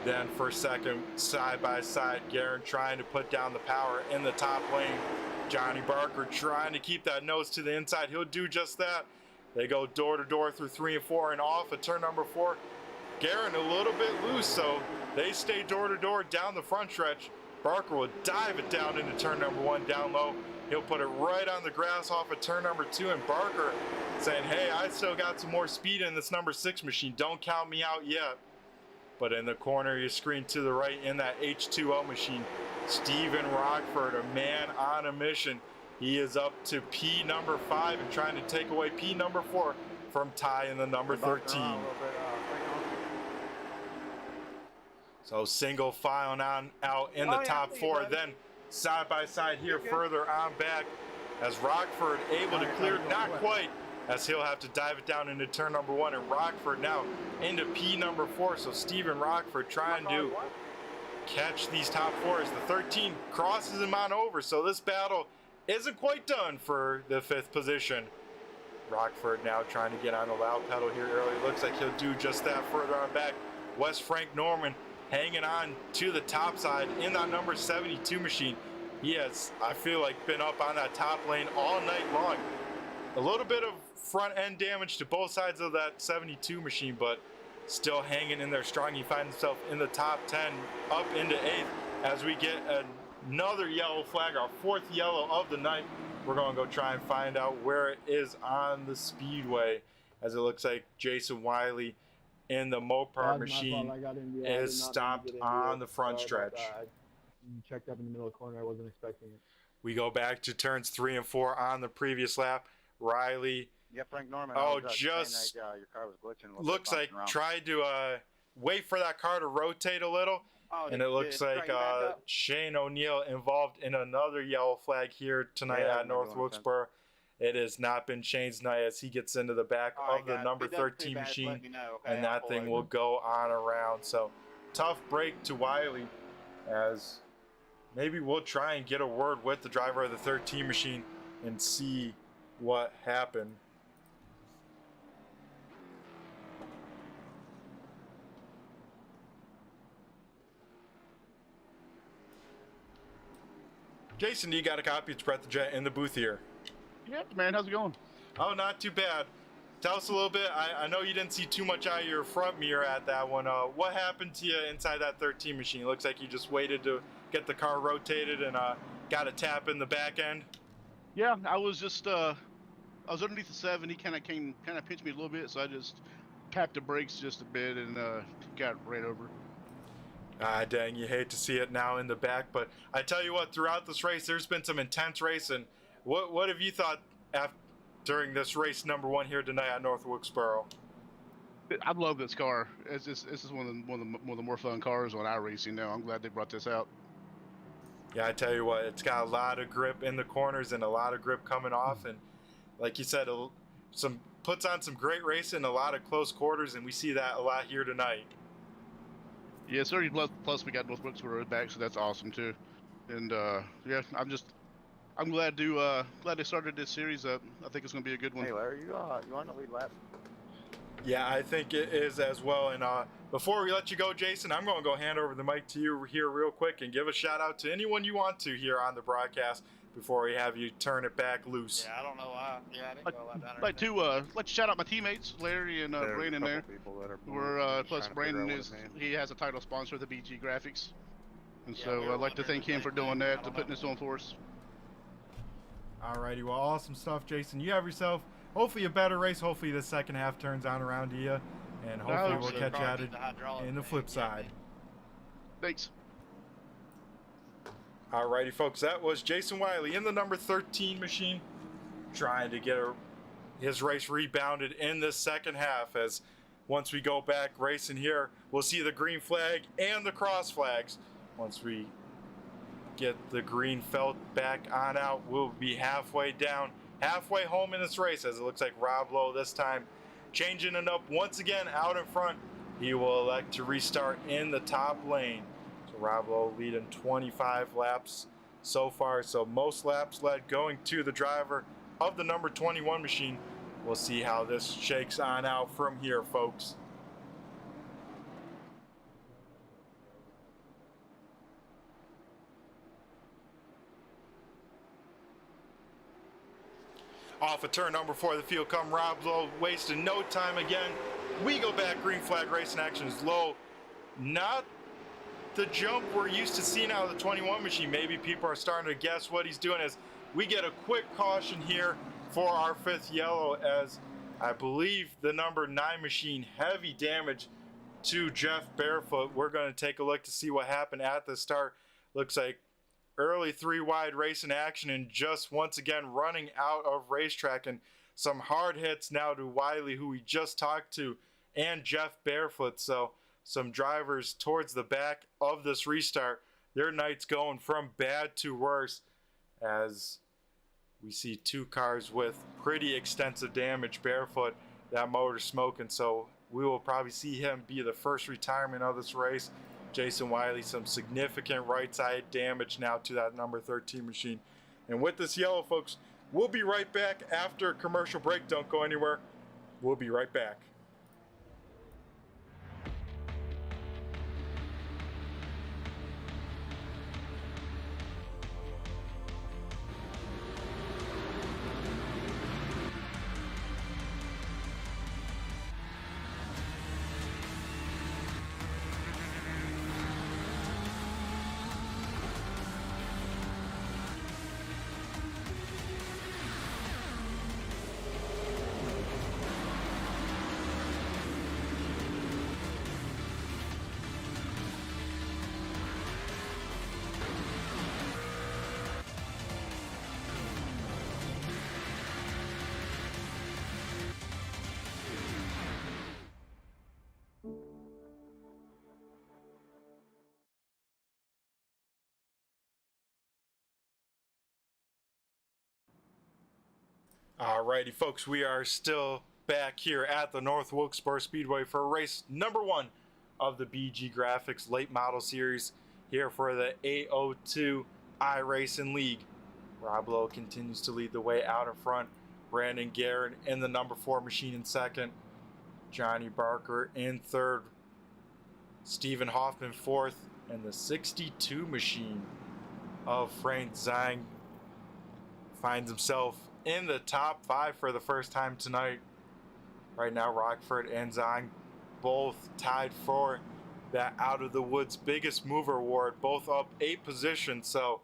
Then for second, side by side, Guerin trying to put down the power in the top lane. Johnny Barker trying to keep that nose to the inside. He'll do just that. They go door to door through 3 and 4 and off at turn number 4. Guerin a little bit loose, so they stay door to door down the front stretch. Barker will dive it down into turn number 1 down low. He'll put it right on the grass off of turn number 2, and Barker saying, hey, I still got some more speed in this number 6 machine. Don't count me out yet. But in the corner of your screen to the right in that H2O machine, Steven Rockford, a man on a mission. He is up to P number 5 and trying to take away P number 4 from Ty in the number 13. So single filing on out in the top 4, then side by side here further on back as Rockford able to clear, not quite, as he'll have to dive it down into turn number 1, and Rockford now into P number 4. So Steven Rockford trying to catch these top 4 as the 13 crosses him on over. So this battle isn't quite done for the 5th position. Rockford now trying to get on the loud pedal here early. Looks like he'll do just that further on back. West Frank Norman hanging on to the top side in that number 72 machine. He has, I feel like, been up on that top lane all night long. A little bit of front end damage to both sides of that 72 machine, but still hanging in there strong. He finds himself in the top 10, up into 8th as we get another yellow flag, our 4th yellow of the night. We're going to go try and find out where it is on the Speedway, as it looks like Jason Wiley in the Mopar machine is stopped on the front stretch. I checked up in the middle of the corner. I wasn't expecting it. We go back to turns 3 and 4 on the previous lap. Riley. Yeah, Frank Norman. Oh, just your car was glitching. looks like tried to wait for that car to rotate a little. Oh, and it looks like Shane O'Neill involved in another yellow flag here tonight at North Wilkesboro. It has not been changed tonight as he gets into the back of the number 13 machine, and that thing will go on around. So tough break to Wiley, as maybe we'll try and get a word with the driver of the 13 machine and see what happened. Jason, you got a copy? It's Brett the Jet in the booth here. Yep, man. How's it going? Oh, not too bad. Tell us a little bit. I know you didn't see too much out of your front mirror at that one. What happened to you inside that 13 machine? Looks like you just waited to get the car rotated and got a tap in the back end. Yeah, I was just I was underneath the 7. He kind of pinched me a little bit, so I just tapped the brakes just a bit and got ran over. Ah, dang, you hate to see it now in the back, but I tell you what, throughout this race, there's been some intense racing. What have you thought during this race number 1 here tonight at North Wilkesboro? I love this car. This is one of the more fun cars on iRacing now. I'm glad they brought this out. Yeah, I tell you what, it's got a lot of grip in the corners and a lot of grip coming off, and like you said, puts on some great racing, a lot of close quarters, and we see that a lot here tonight. Yeah, 30 plus we got North Wilkesboro back, so that's awesome too. And yeah, I'm glad they started this series up. I think it's going to be a good one. Hey, Larry, you on the lead lap? Yeah, I think it is as well. And before we let you go, Jason, I'm going to go hand over the mic to you here real quick and give a shout out to anyone you want to here on the broadcast before we have you turn it back loose. Yeah, I don't know why. Yeah, I didn't go a lot down Like to shout out my teammates, Larry and Brandon there. Plus Brandon he has a title sponsor, the BG Graphix, and so I'd like to thank him for doing that, to putting this on for us. Alrighty, well, awesome stuff, Jason. You have yourself hopefully a better race. Hopefully the second half turns on around to you, and hopefully we'll catch you at it in the flip side. Thanks. Alrighty, folks, that was Jason Wiley in the number 13 machine, trying to get his race rebounded in this second half. As once we go back racing here, we'll see the green flag and the cross flags. Once we get the green felt back on out, we'll be halfway home in this race, as it looks like Rob Lowe this time changing it up once again out in front. He will elect to restart in the top lane. Rob Lowe leading 25 laps so far, so most laps led going to the driver of the number 21 machine. We'll see how this shakes on out from here, folks. Off of turn number 4 of the field come Rob Lowe, wasting no time again. We go back, green flag racing action is Lowe. Not the jump we're used to seeing out of the 21 machine. Maybe people are starting to guess what he's doing, as we get a quick caution here for our 5th yellow, as I believe the number 9 machine, heavy damage to Jeff Barefoot. We're going to take a look to see what happened at the start. Looks like early 3 wide racing action, and just once again running out of racetrack, and some hard hits now to Wiley, who we just talked to, and Jeff Barefoot. So some drivers towards the back of this restart, their night's going from bad to worse, as we see 2 cars with pretty extensive damage. Barefoot, that motor smoking, so we will probably see him be the first retirement of this race. Jason Wiley, some significant right side damage now to that number 13 machine. And with this yellow, folks, we'll be right back after a commercial break. Don't go anywhere. We'll be right back. Alrighty, folks, we are still back here at the North Wilkesboro Speedway for race number 1 of the BG Graphix Late Model Series here for the A02 iRacing League. Rob Lowe continues to lead the way out in front. Brandon Garrett in the number 4 machine in second. Johnny Barker in third. Stephen Hoffman fourth. And the 62 machine of Frank Zhang finds himself in the top 5 for the first time tonight. Right now, Rockford and Zhang both tied for that Out of the Woods Biggest Mover Award, both up 8 positions. So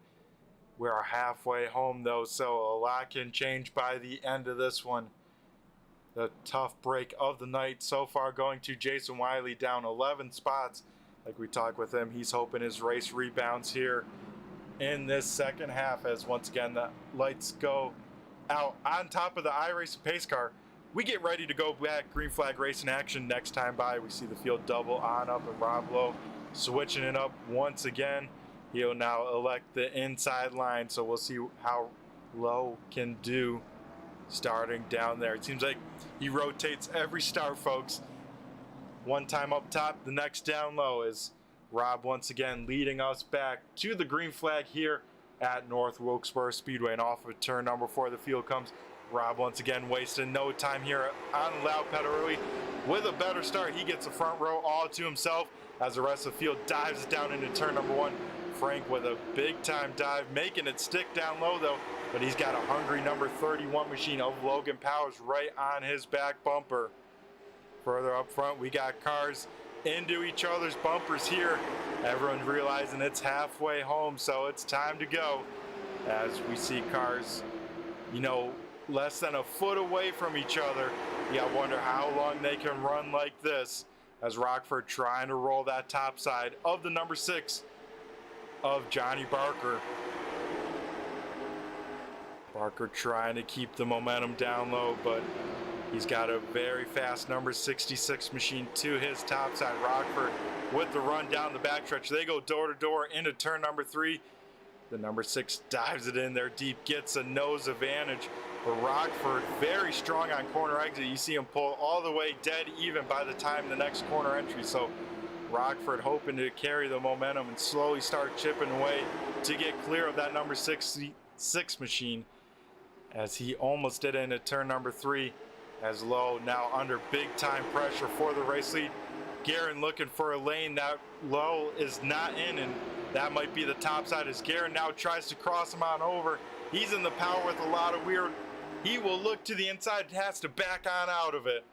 we are halfway home, though, so a lot can change by the end of this one. The tough break of the night so far going to Jason Wiley, down 11 spots. Like we talked with him, he's hoping his race rebounds here in this second half, as once again the lights go out on top of the iRacing pace car. We get ready to go back green flag racing action next time by. We see the field double on up, and Rob Lowe switching it up once again. He'll now elect the inside line, so we'll see how Lowe can do starting down there. It seems like he rotates every start, folks. One time up top, the next down low, is Rob once again leading us back to the green flag here at North Wilkesboro Speedway. And off of turn number 4, the field comes. Rob once again wasting no time here on loud pedal early. With a better start, he gets the front row all to himself as the rest of the field dives down into turn number 1. Frank with a big time dive, making it stick down low though, but he's got a hungry number 31 machine of Logan Powers right on his back bumper. Further up front, we got cars into each other's bumpers here. Everyone's realizing it's halfway home, so it's time to go. As we see cars, you know, less than a foot away from each other. You gotta wonder how long they can run like this, as Rockford trying to roll that top side of the number 6 of Johnny Barker. Barker trying to keep the momentum down low, but he's got a very fast number 66 machine to his top side. Rockford with the run down the backstretch. They go door to door into turn number 3. The number 6 dives it in there deep, gets a nose advantage. But Rockford very strong on corner exit. You see him pull all the way dead even by the time the next corner entry. So Rockford hoping to carry the momentum and slowly start chipping away to get clear of that number 66 machine, as he almost did into turn number 3. As Lowe now under big time pressure for the race lead. Guerin looking for a lane that Lowe is not in, and that might be the top side as Guerin now tries to cross him on over. He's in the power with a lot of weird. He will look to the inside, has to back on out of it.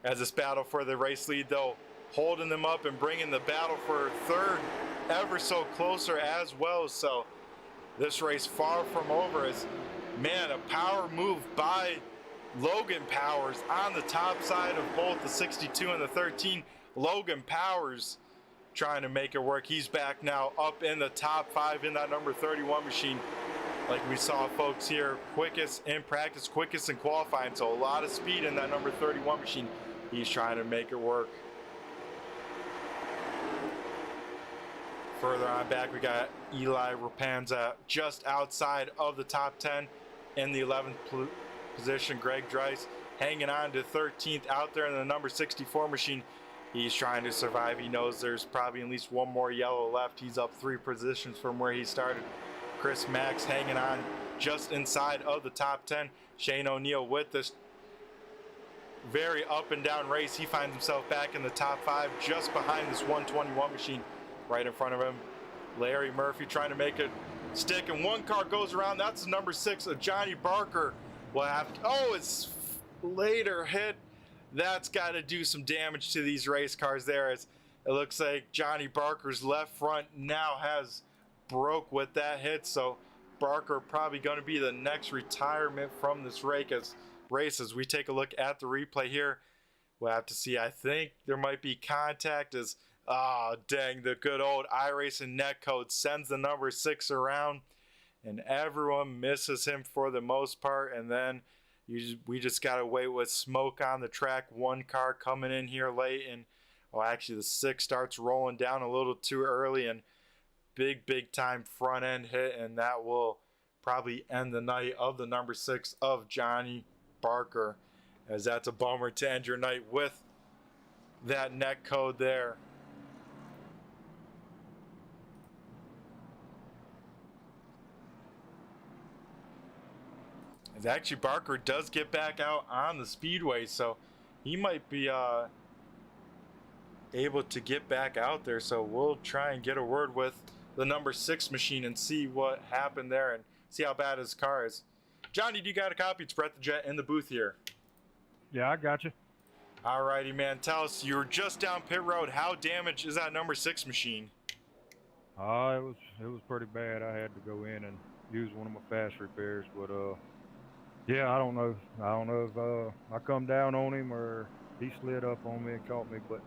As this battle for the race lead though, holding them up and bringing the battle for third ever so closer as well. So this race far from over, as man, a power move by Logan Powers on the top side of both the 62 and the 13. Logan Powers trying to make it work. He's back now up in the top 5 in that number 31 machine. Like we saw, folks, here, quickest in practice, quickest in qualifying. So a lot of speed in that number 31 machine. He's trying to make it work. Further on back, we got Eli Rapanza just outside of the top 10 in the 11th position. Greg Driass hanging on to 13th out there in the number 64 machine. He's trying to survive. He knows there's probably at least one more yellow left. He's up 3 positions from where he started. Chris Max hanging on just inside of the top 10. Shane O'Neill with this very up and down race. He finds himself back in the top 5, just behind this 121 machine right in front of him. Larry Murphy trying to make it stick, and one car goes around. That's the number 6 of Johnny Barker. Will have it's later hit. That's got to do some damage to these race cars there, as it looks like Johnny Barker's left front now has broke with that hit. So Barker probably going to be the next retirement from this race as we take a look at the replay here. We'll have to see. I think there might be contact as dang, the good old iRacing netcode sends the number 6 around, and everyone misses him for the most part. And then we just got to wait with smoke on the track. One car coming in here late, and actually the 6 starts rolling down a little too early, and big time front end hit, and that will probably end the night of the number 6 of Johnny Barker, as that's a bummer to end your night with that net code there. As actually Barker does get back out on the speedway, so he might be able to get back out there. So we'll try and get a word with the number 6 machine and see what happened there and see how bad his car is. Johnny, do you got a copy? It's Brett the Jet in the booth here. Yeah, I got you. Alrighty, man. Tell us, you were just down pit road. How damaged is that number 6 machine? It was pretty bad. I had to go in and use one of my fast repairs, but yeah, I don't know if I come down on him or he slid up on me and caught me, but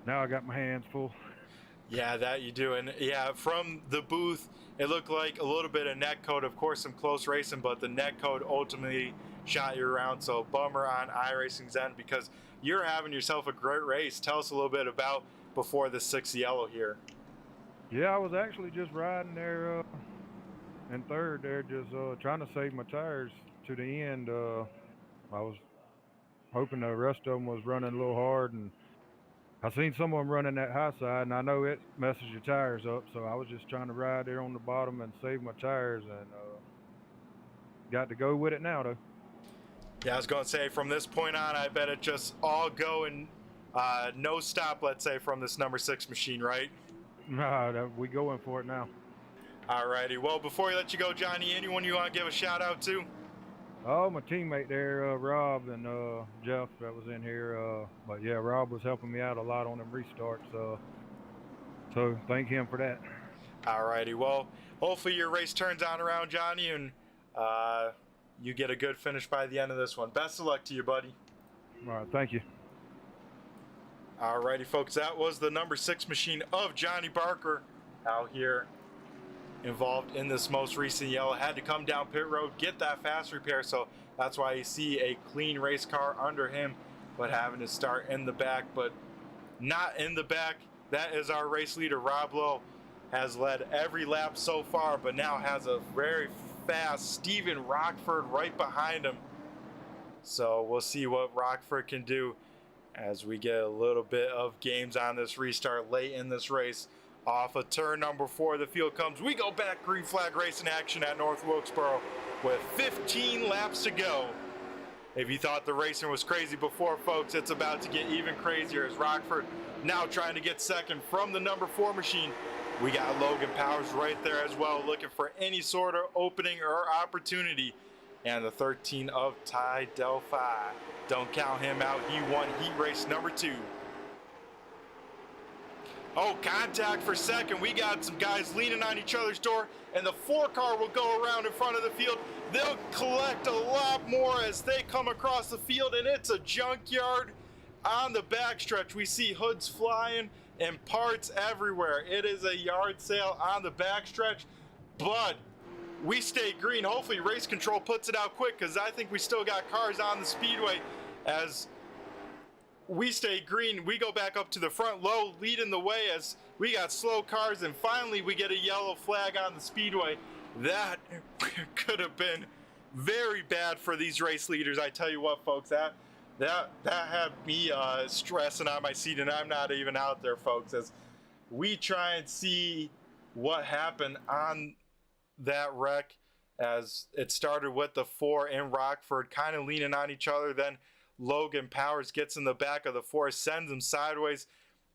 now I got my hands full. Yeah, that you do. And yeah, from the booth, it looked like a little bit of net code, of course, some close racing, but the net code ultimately shot you around. So bummer on iRacing's end, because you're having yourself a great race. Tell us a little bit about before the 6 yellow here. Yeah, I was actually just riding there in third there, just trying to save my tires to the end. I was hoping the rest of them was running a little hard, and I seen someone running that high side, and I know it messes your tires up, so I was just trying to ride there on the bottom and save my tires, and got to go with it now, though. Yeah, I was going to say, from this point on, I bet it just all go and no stop, let's say, from this number 6 machine, right? Nah, we going for it now. Alrighty. Well, before we let you go, Johnny, anyone you want to give a shout out to? Oh, my teammate there, Rob and Jeff, that was in here. But yeah, Rob was helping me out a lot on them restarts. So thank him for that. Alrighty. Well, hopefully your race turns on around, Johnny, and you get a good finish by the end of this one. Best of luck to you, buddy. All right. Thank you. Alrighty, folks. That was the number 6 machine of Johnny Barker out here, involved in this most recent yellow. Had to come down pit road, get that fast repair, so that's why you see a clean race car under him, but having to start in the back. But not in the back, that is our race leader. Rob Lowe has led every lap so far, but now has a very fast Steven Rockford right behind him. So we'll see what Rockford can do as we get a little bit of games on this restart late in this race. Off of turn number 4, the field comes. We go back, green flag racing action at North Wilkesboro with 15 laps to go. If you thought the racing was crazy before, folks, it's about to get even crazier as Rockford now trying to get second from the number 4 machine. We got Logan Powers right there as well, looking for any sort of opening or opportunity. And the 13 of Ty Delphi. Don't count him out. He won heat race number 2. Oh, contact for second. We got some guys leaning on each other's door, and the 4 car will go around in front of the field. They'll collect a lot more as they come across the field, and it's a junkyard on the backstretch. We see hoods flying and parts everywhere. It is a yard sale on the backstretch, but we stay green. Hopefully race control puts it out quick, because I think we still got cars on the speedway. As we stay green, we go back up to the front. Low leading the way as we got slow cars, and finally we get a yellow flag on the speedway. That could have been very bad for these race leaders. I tell you what, folks, that had me stressing on my seat, and I'm not even out there, folks, as we try and see what happened on that wreck, as it started with the 4 in Rockford kind of leaning on each other. Then Logan Powers gets in the back of the 4, sends him sideways.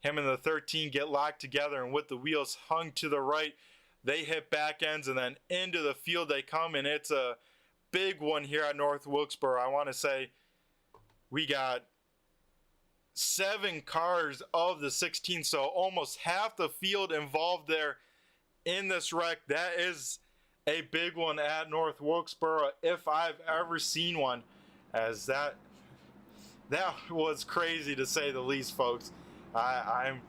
Him and the 13 get locked together, and with the wheels hung to the right, they hit back ends, and then into the field they come, and it's a big one here at North Wilkesboro. I want to say we got 7 cars of the 16, so almost half the field involved there in this wreck. That is a big one at North Wilkesboro if I've ever seen one, as that was crazy to say the least, folks. I'm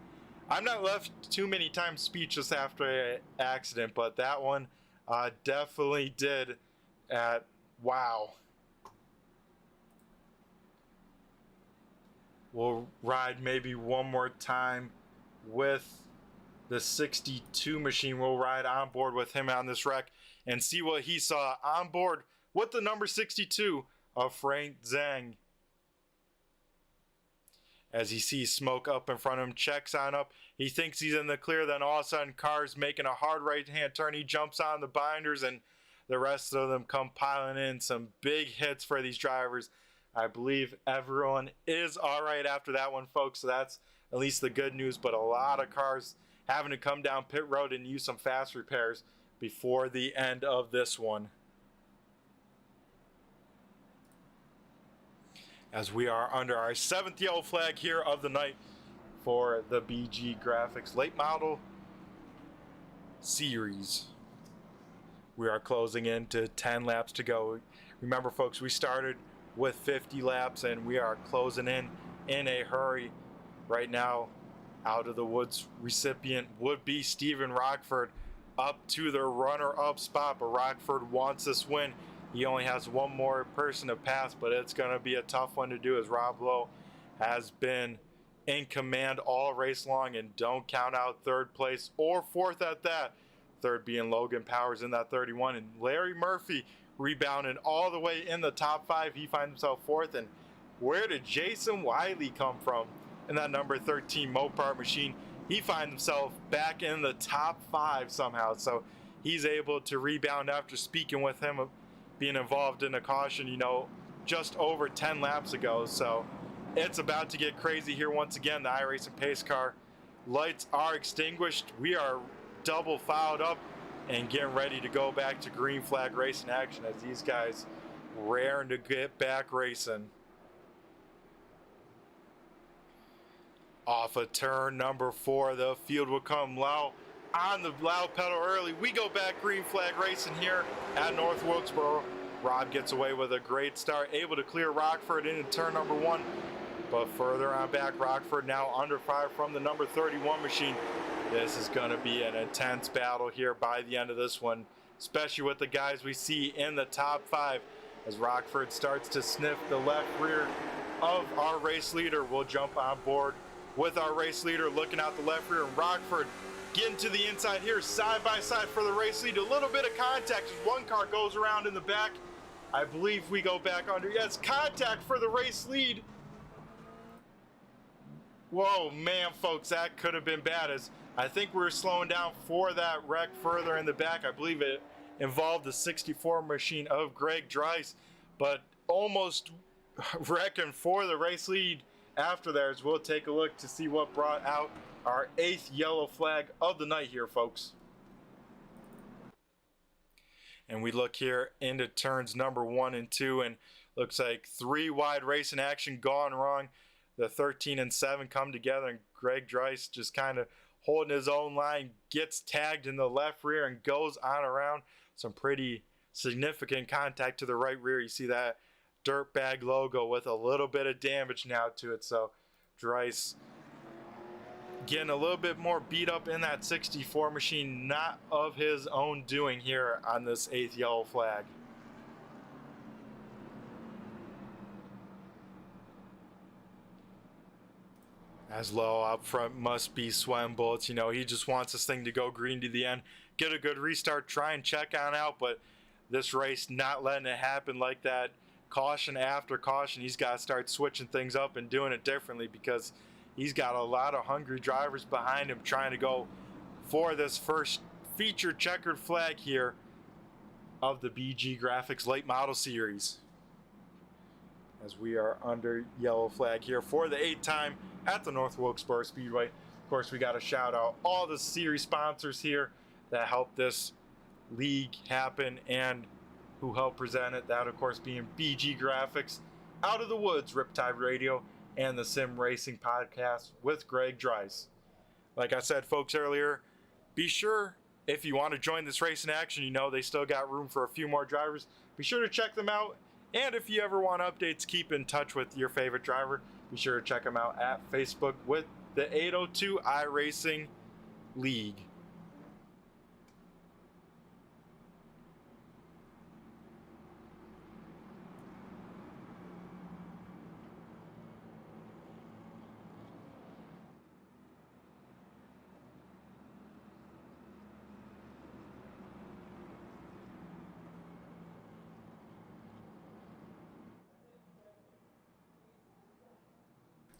not left too many times speechless after an accident, but that one definitely did. Wow. We'll ride maybe one more time with the 62 machine. We'll ride on board with him on this wreck and see what he saw on board with the number 62 of Frank Zhang. As he sees smoke up in front of him, checks on up. He thinks he's in the clear, then all of a sudden car's making a hard right-hand turn. He jumps on the binders, and the rest of them come piling in. Some big hits for these drivers. I believe everyone is all right after that one, folks. So that's at least the good news, but a lot of cars having to come down pit road and use some fast repairs before the end of this one. As we are under our 7th yellow flag here of the night for the BG Graphix Late Model Series. We are closing in to 10 laps to go. Remember, folks, we started with 50 laps, and we are closing in a hurry. Right now, out of the woods recipient would be Stephen Rockford up to the runner-up spot, but Rockford wants this win. He only has one more person to pass, but it's going to be a tough one to do, as Rob Lowe has been in command all race long, and don't count out 3rd place or 4th at that. 3rd being Logan Powers in that 31, and Larry Murphy rebounding all the way in the top 5. He finds himself 4th, and where did Jason Wiley come from in that number 13 Mopar machine? He finds himself back in the top 5 somehow, so he's able to rebound after speaking with him being involved in a caution, just over 10 laps ago. So it's about to get crazy here once again. The iRacing pace car lights are extinguished. We are double fouled up and getting ready to go back to green flag racing action, as these guys raring to get back racing. Off of turn number 4, the field will come low on the loud pedal early. We go back green flag racing here at North Wilkesboro. Rob gets away with a great start, able to clear Rockford into turn number 1, but further on back, Rockford now under fire from the number 31 machine. This is going to be an intense battle here by the end of this one, especially with the guys we see in the top 5. As Rockford starts to sniff the left rear of our race leader, we'll jump on board with our race leader, looking out the left rear, and Rockford getting to the inside here, side by side for the race lead. A little bit of contact as one car goes around in the back. I believe we go back under. Yes, contact for the race lead. Whoa, man, folks, that could have been bad. As I think we were slowing down for that wreck further in the back. I believe it involved the 64 machine of Greg Driass, but almost wrecking for the race lead after theirs. We'll take a look to see what brought out our 8th yellow flag of the night here, folks. And we look here into turns number 1 and 2, and looks like 3 wide racing action gone wrong. The 13 and 7 come together, and Greg Driass just kind of holding his own line, gets tagged in the left rear and goes on around. Some pretty significant contact to the right rear. You see that dirtbag logo with a little bit of damage now to it. So Driass getting a little bit more beat up in that 64 machine, not of his own doing here on this 8th yellow flag. As low up front must be sweating bullets. He just wants this thing to go green to the end, get a good restart, try and check on out, but this race not letting it happen like that. Caution after caution, he's got to start switching things up and doing it differently, because he's got a lot of hungry drivers behind him trying to go for this first feature checkered flag here of the BG Graphix Late Model Series. As we are under yellow flag here for the 8th time at the North Wilkesboro Speedway. Of course, we got to shout out all the series sponsors here that helped this league happen and who helped present it. That, of course, being BG Graphix, Out of the Woods, Riptide Radio, and the Sim Racing Podcast with Greg Driass. Like I said, folks, earlier, be sure, if you want to join this race in action, you know they still got room for a few more drivers. Be sure to check them out. And if you ever want updates, keep in touch with your favorite driver. Be sure to check them out at Facebook with the 802 iRacing League.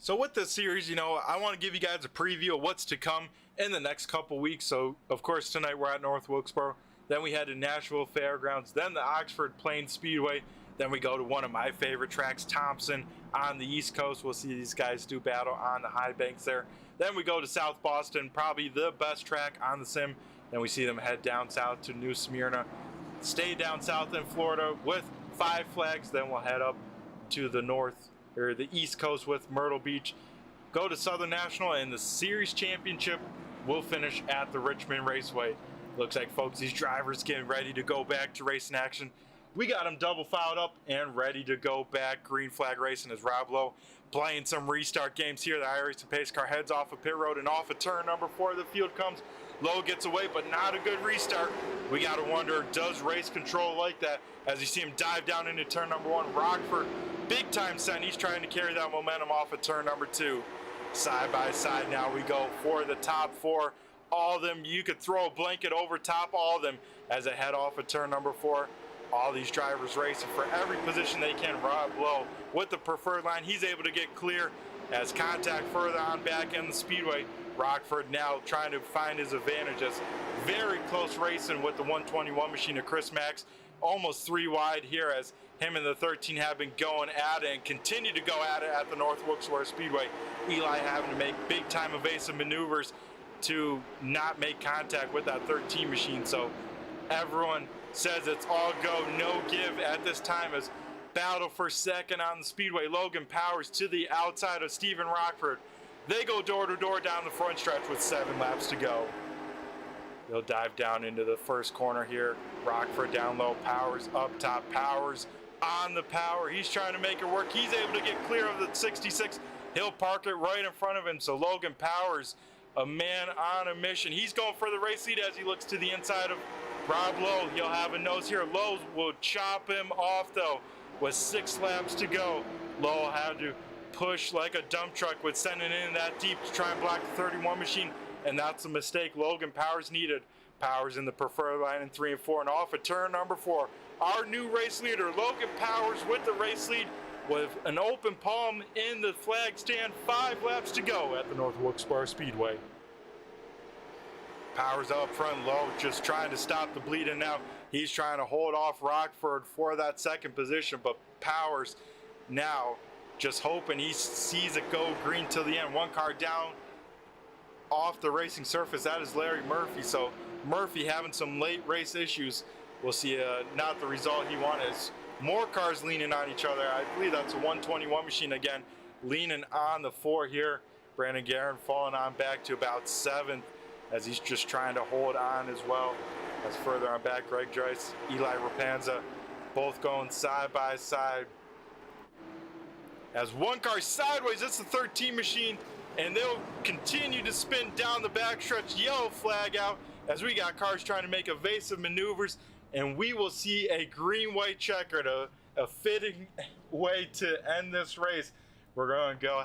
So with this series, I want to give you guys a preview of what's to come in the next couple weeks. So, of course, tonight we're at North Wilkesboro. Then we head to Nashville Fairgrounds. Then the Oxford Plains Speedway. Then we go to one of my favorite tracks, Thompson, on the East Coast. We'll see these guys do battle on the high banks there. Then we go to South Boston, probably the best track on the sim. Then we see them head down south to New Smyrna. Stay down south in Florida with Five Flags. Then we'll head up to the north, or the East Coast with Myrtle Beach, go to Southern National, and the Series Championship will finish at the Richmond Raceway. Looks like, folks, these drivers getting ready to go back to racing action. We got them double filed up and ready to go back. Green flag racing as Rob Lowe playing some restart games here. The iRacing pace car heads off of pit road and off of turn number 4. The field comes. Lowe gets away, but not a good restart. We got to wonder, does race control like that? As you see him dive down into turn number 1. Rockford, big time send. He's trying to carry that momentum off of turn number 2. Side by side now we go for the top 4. All of them, you could throw a blanket over top all of them as they head off of turn number 4. All these drivers racing for every position they can. Rob Lowe with the preferred line. He's able to get clear as contact further on back in the speedway. Rockford now trying to find his advantages. Very close racing with the 121 machine of Chris Max. Almost 3 wide here as him and the 13 have been going at it and continue to go at it at the North Wilkesboro Speedway. Eli having to make big time evasive maneuvers to not make contact with that 13 machine. So everyone says it's all go, no give at this time as battle for second on the speedway. Logan Powers to the outside of Stephen Rockford. They go door to door down the front stretch with 7 laps to go. They'll dive down into the first corner here. Rockford down low, Powers up top, Powers on the power. He's trying to make it work. He's able to get clear of the 66. He'll park it right in front of him. So Logan Powers, a man on a mission. He's going for the race lead as he looks to the inside of Rob Lowe. He'll have a nose here. Lowe will chop him off though with 6 laps to go. Lowe had to push like a dump truck with sending in that deep to try and block the 31 machine, and that's a mistake Logan Powers needed. Powers in the preferred line in 3 and 4 and off of turn number 4. Our new race leader, Logan Powers, with the race lead with an open palm in the flag stand. 5 laps to go at the North Wilkesboro Speedway. Powers up front, Lowe just trying to stop the bleeding now. He's trying to hold off Rockford for that second position, but Powers now just hoping he sees it go green till the end. 1 car down off the racing surface. That is Larry Murphy. So Murphy having some late race issues. We'll see not the result he wanted. More cars leaning on each other. I believe that's a 121 machine again, leaning on the 4 here. Brandon Guerin falling on back to about 7th as he's just trying to hold on as well. As further on back, Greg Driass, Eli Rapanza, both going side by side. As 1 car sideways, it's the 13 machine, and they'll continue to spin down the backstretch. Yellow flag out as we got cars trying to make evasive maneuvers, and we will see a green-white checkered, a fitting way to end this race. We're going to go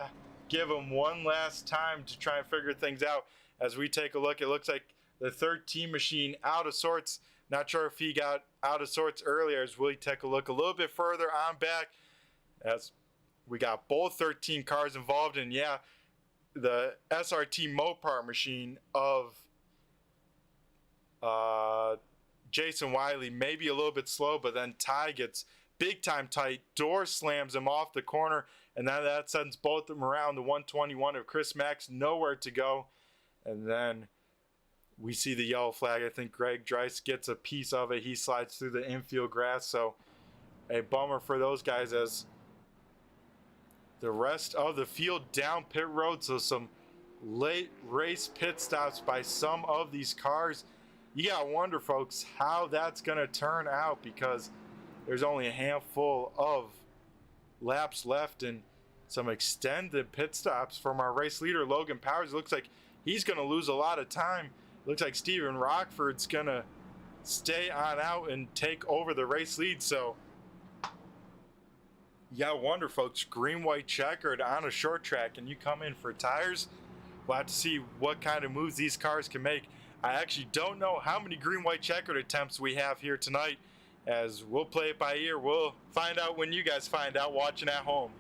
give them one last time to try and figure things out. As we take a look, it looks like the 13 machine out of sorts. Not sure if he got out of sorts earlier, as we take a look a little bit further on back as we got both 13 cars involved. And yeah, the SRT Mopar machine of Jason Wiley, maybe a little bit slow, but then Ty gets big time tight. Door slams him off the corner, and then that sends both of them around. The 121 of Chris Max, nowhere to go. And then we see the yellow flag. I think Greg Driass gets a piece of it. He slides through the infield grass. So a bummer for those guys as the rest of the field down pit road. So some late race pit stops by some of these cars. You gotta wonder, folks, how that's gonna turn out, because there's only a handful of laps left and some extended pit stops from our race leader, Logan Powers. It looks like he's gonna lose a lot of time. Looks like Steven Rockford's gonna stay on out and take over the race lead. So you gotta wonder, folks, green, white checkered on a short track, and you come in for tires. We'll have to see what kind of moves these cars can make. I actually don't know how many green, white checkered attempts we have here tonight, as we'll play it by ear. We'll find out when you guys find out watching at home.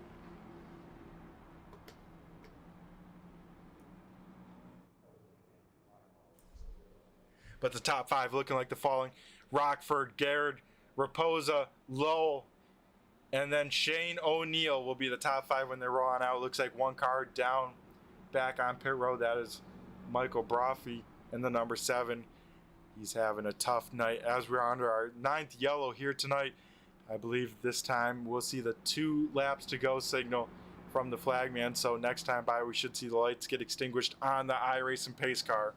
But the top 5 looking like the following: Rockford, Garrett, Raposa, Lowell, and then Shane O'Neill will be the top 5 when they roll on out. It looks like one car down back on pit road. That is Michael Brophy in the number 7. He's having a tough night as we're under our 9th yellow here tonight. I believe this time we'll see the 2 laps to go signal from the flagman. So next time by, we should see the lights get extinguished on the iRacing pace car.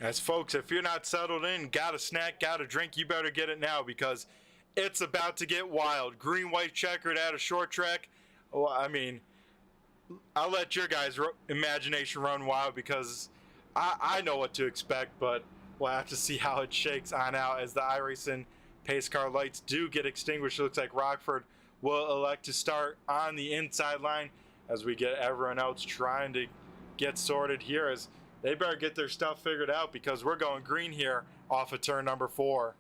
As folks, if you're not settled in, got a snack, got a drink, you better get it now, because it's about to get wild. Green, white checkered at a short track. Well, I mean, I'll let your guys' imagination run wild, because I know what to expect, but we'll have to see how it shakes on out as the iRacing pace car lights do get extinguished. It looks like Rockford will elect to start on the inside line as we get everyone else trying to get sorted here, as they better get their stuff figured out, because we're going green here off of turn number 4.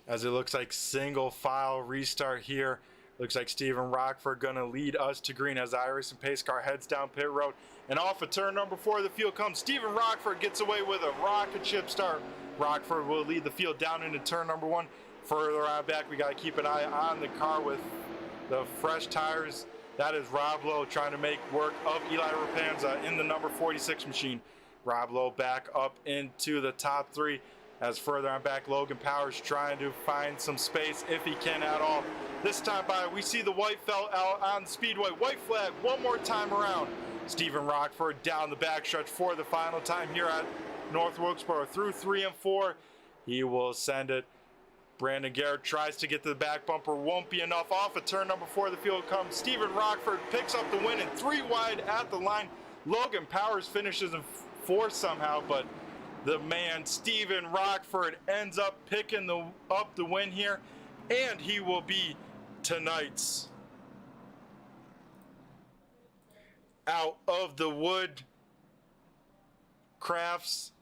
As it looks like single file restart here. Looks like Steven Rockford gonna lead us to green as the iRacing pace car heads down pit road. And off of turn number 4 of the field comes Steven Rockford, gets away with a rocket ship start. Rockford will lead the field down into turn number 1. Further on back, we got to keep an eye on the car with the fresh tires. That is Rob Lowe trying to make work of Eli Rapanza in the number 46 machine. Rob Lowe back up into the top 3. As further on back, Logan Powers trying to find some space if he can at all. This time by, we see the white felt out on Speedway. White flag one more time around. Steven Rockford down the backstretch for the final time here at North Wilkesboro through 3 and 4. He will send it. Brandon Garrett tries to get to the back bumper, won't be enough. Off of turn number 4 of the field comes Steven Rockford, picks up the win, and 3 wide at the line. Logan Powers finishes in 4th somehow, but the man Steven Rockford ends up picking up the win here, and he will be tonight's Out of the Wood Crafts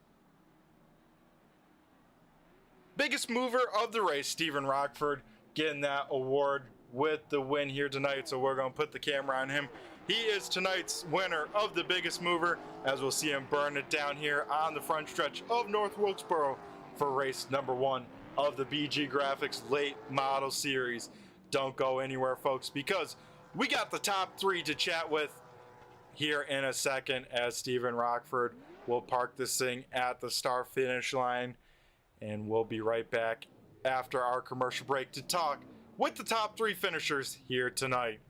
biggest mover of the race. Steven Rockford getting that award with the win here tonight, so we're going to put the camera on him. He is tonight's winner of the biggest mover, as we'll see him burn it down here on the front stretch of North Wilkesboro for race number 1 of the BG Graphix Late Model Series. Don't go anywhere, folks, because we got the top 3 to chat with here in a second, as Steven Rockford will park this thing at the start finish line. And we'll be right back after our commercial break to talk with the top 3 finishers here tonight.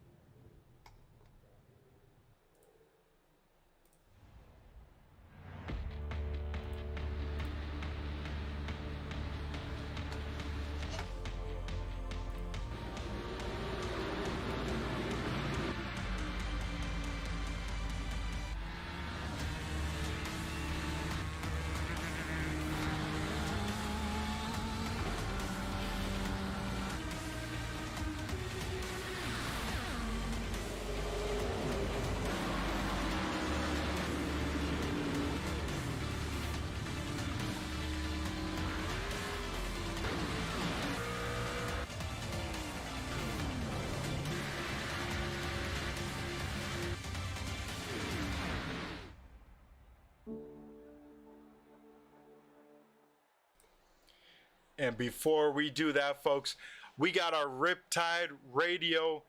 And before we do that, folks, we got our Riptide Radio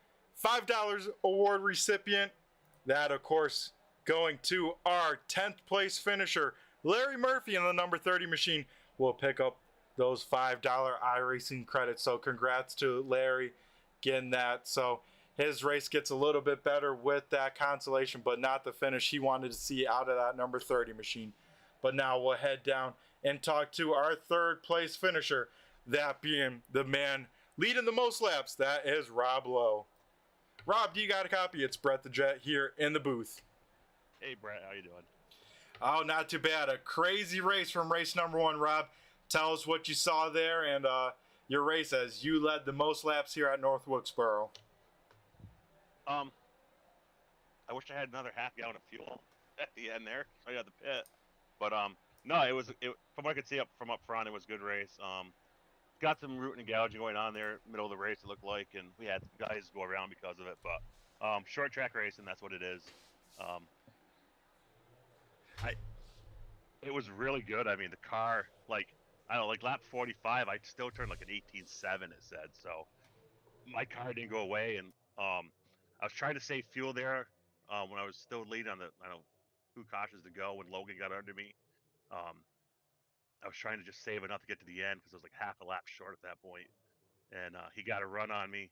$5 award recipient. That, of course, going to our 10th place finisher, Larry Murphy in the number 30 machine. Will pick up those $5 iRacing credits. So congrats to Larry getting that. So his race gets a little bit better with that consolation, but not the finish he wanted to see out of that number 30 machine. But now we'll head down and talk to our 3rd place finisher, that being the man leading the most laps. That is Rob Lowe. Rob, do you got a copy? It's Brett the Jet here in the booth. Hey, Brett, how you doing? Oh, not too bad. A crazy race from race number 1, Rob. Tell us what you saw there and your race as you led the most laps here at North Wilkesboro. I wish I had another half gallon of fuel at the end there, so I got the pit. But no, from what I could see from up front, it was a good race. Got some rooting and gouging going on there, middle of the race, it looked like, and we had guys go around because of it. But short track racing, that's what it is. It was really good. I mean, the car, like, I don't know, like lap 45, I still turned like an 18.7, it said. So my car didn't go away, and I was trying to save fuel there when I was still leading on the, I don't know, 2 cautions to go when Logan got under me. I was trying to just save enough to get to the end because I was like half a lap short at that point. And he got a run on me.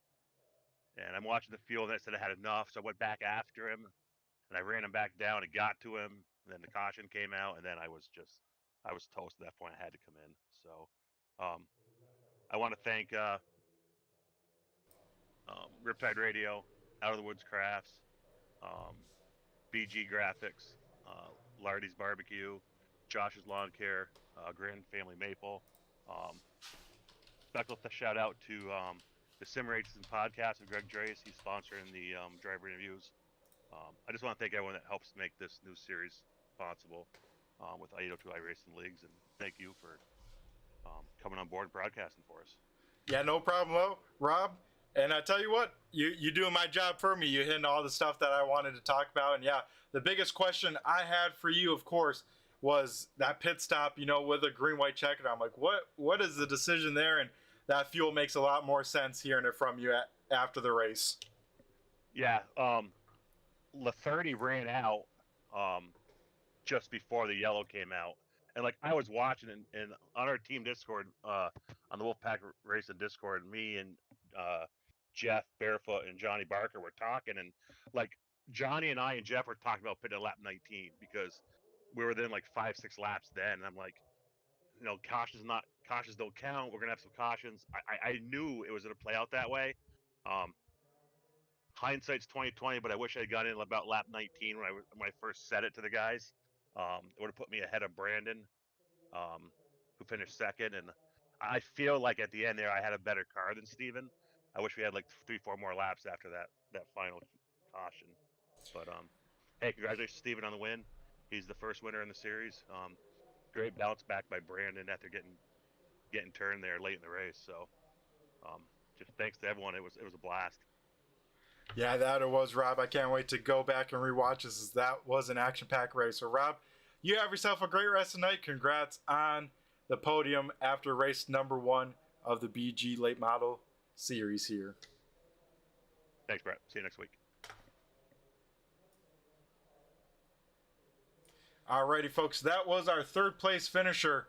And I'm watching the fuel, and I said I had enough, so I went back after him. And I ran him back down and got to him. And then the caution came out, and then I was toast at that point. I had to come in. So I want to thank Riptide Radio, Out of the Woods Crafts, BG Graphix, Lardy's Barbecue, Josh's Lawn Care, Grand Family Maple. Special shout out to the Sim Races and Podcast of Greg Driass. He's sponsoring the driver interviews. I just want to thank everyone that helps make this new series possible with I-802 iRacing Leagues, and thank you for coming on board and broadcasting for us. Yeah, no problem, Rob. And I tell you what, you doing my job for me. You're hitting all the stuff that I wanted to talk about. And yeah, the biggest question I had for you, of course, was that pit stop, with a green-white checker. I'm like, what is the decision there? And that fuel makes a lot more sense hearing it from you after the race. Yeah, the 30 ran out just before the yellow came out. And like I was watching, and on our team Discord, on the Wolfpack Racing Discord, me and Jeff Barefoot and Johnny Barker were talking, and like Johnny and I and Jeff were talking about pitting at lap 19 because we were within like 5-6 laps then. And I'm like, cautions don't count. We're gonna have some cautions. I knew it was gonna play out that way. Hindsight's 20/20, but I wish I had got in about lap 19 when I first said it to the guys. It would have put me ahead of Brandon, who finished second. And I feel like at the end there I had a better car than Steven. I wish we had like 3-4 more laps after that final caution. But hey, congratulations, Steven, on the win. He's the first winner in the series. Great bounce back by Brandon after getting turned there late in the race. So just thanks to everyone. It was a blast. Yeah, that it was, Rob. I can't wait to go back and rewatch this, as that was an action-packed race. So, Rob, you have yourself a great rest of the night. Congrats on the podium after race number 1 of the BG Late Model Series here. Thanks, Brett. See you next week. Alrighty, folks. That was our 3rd place finisher,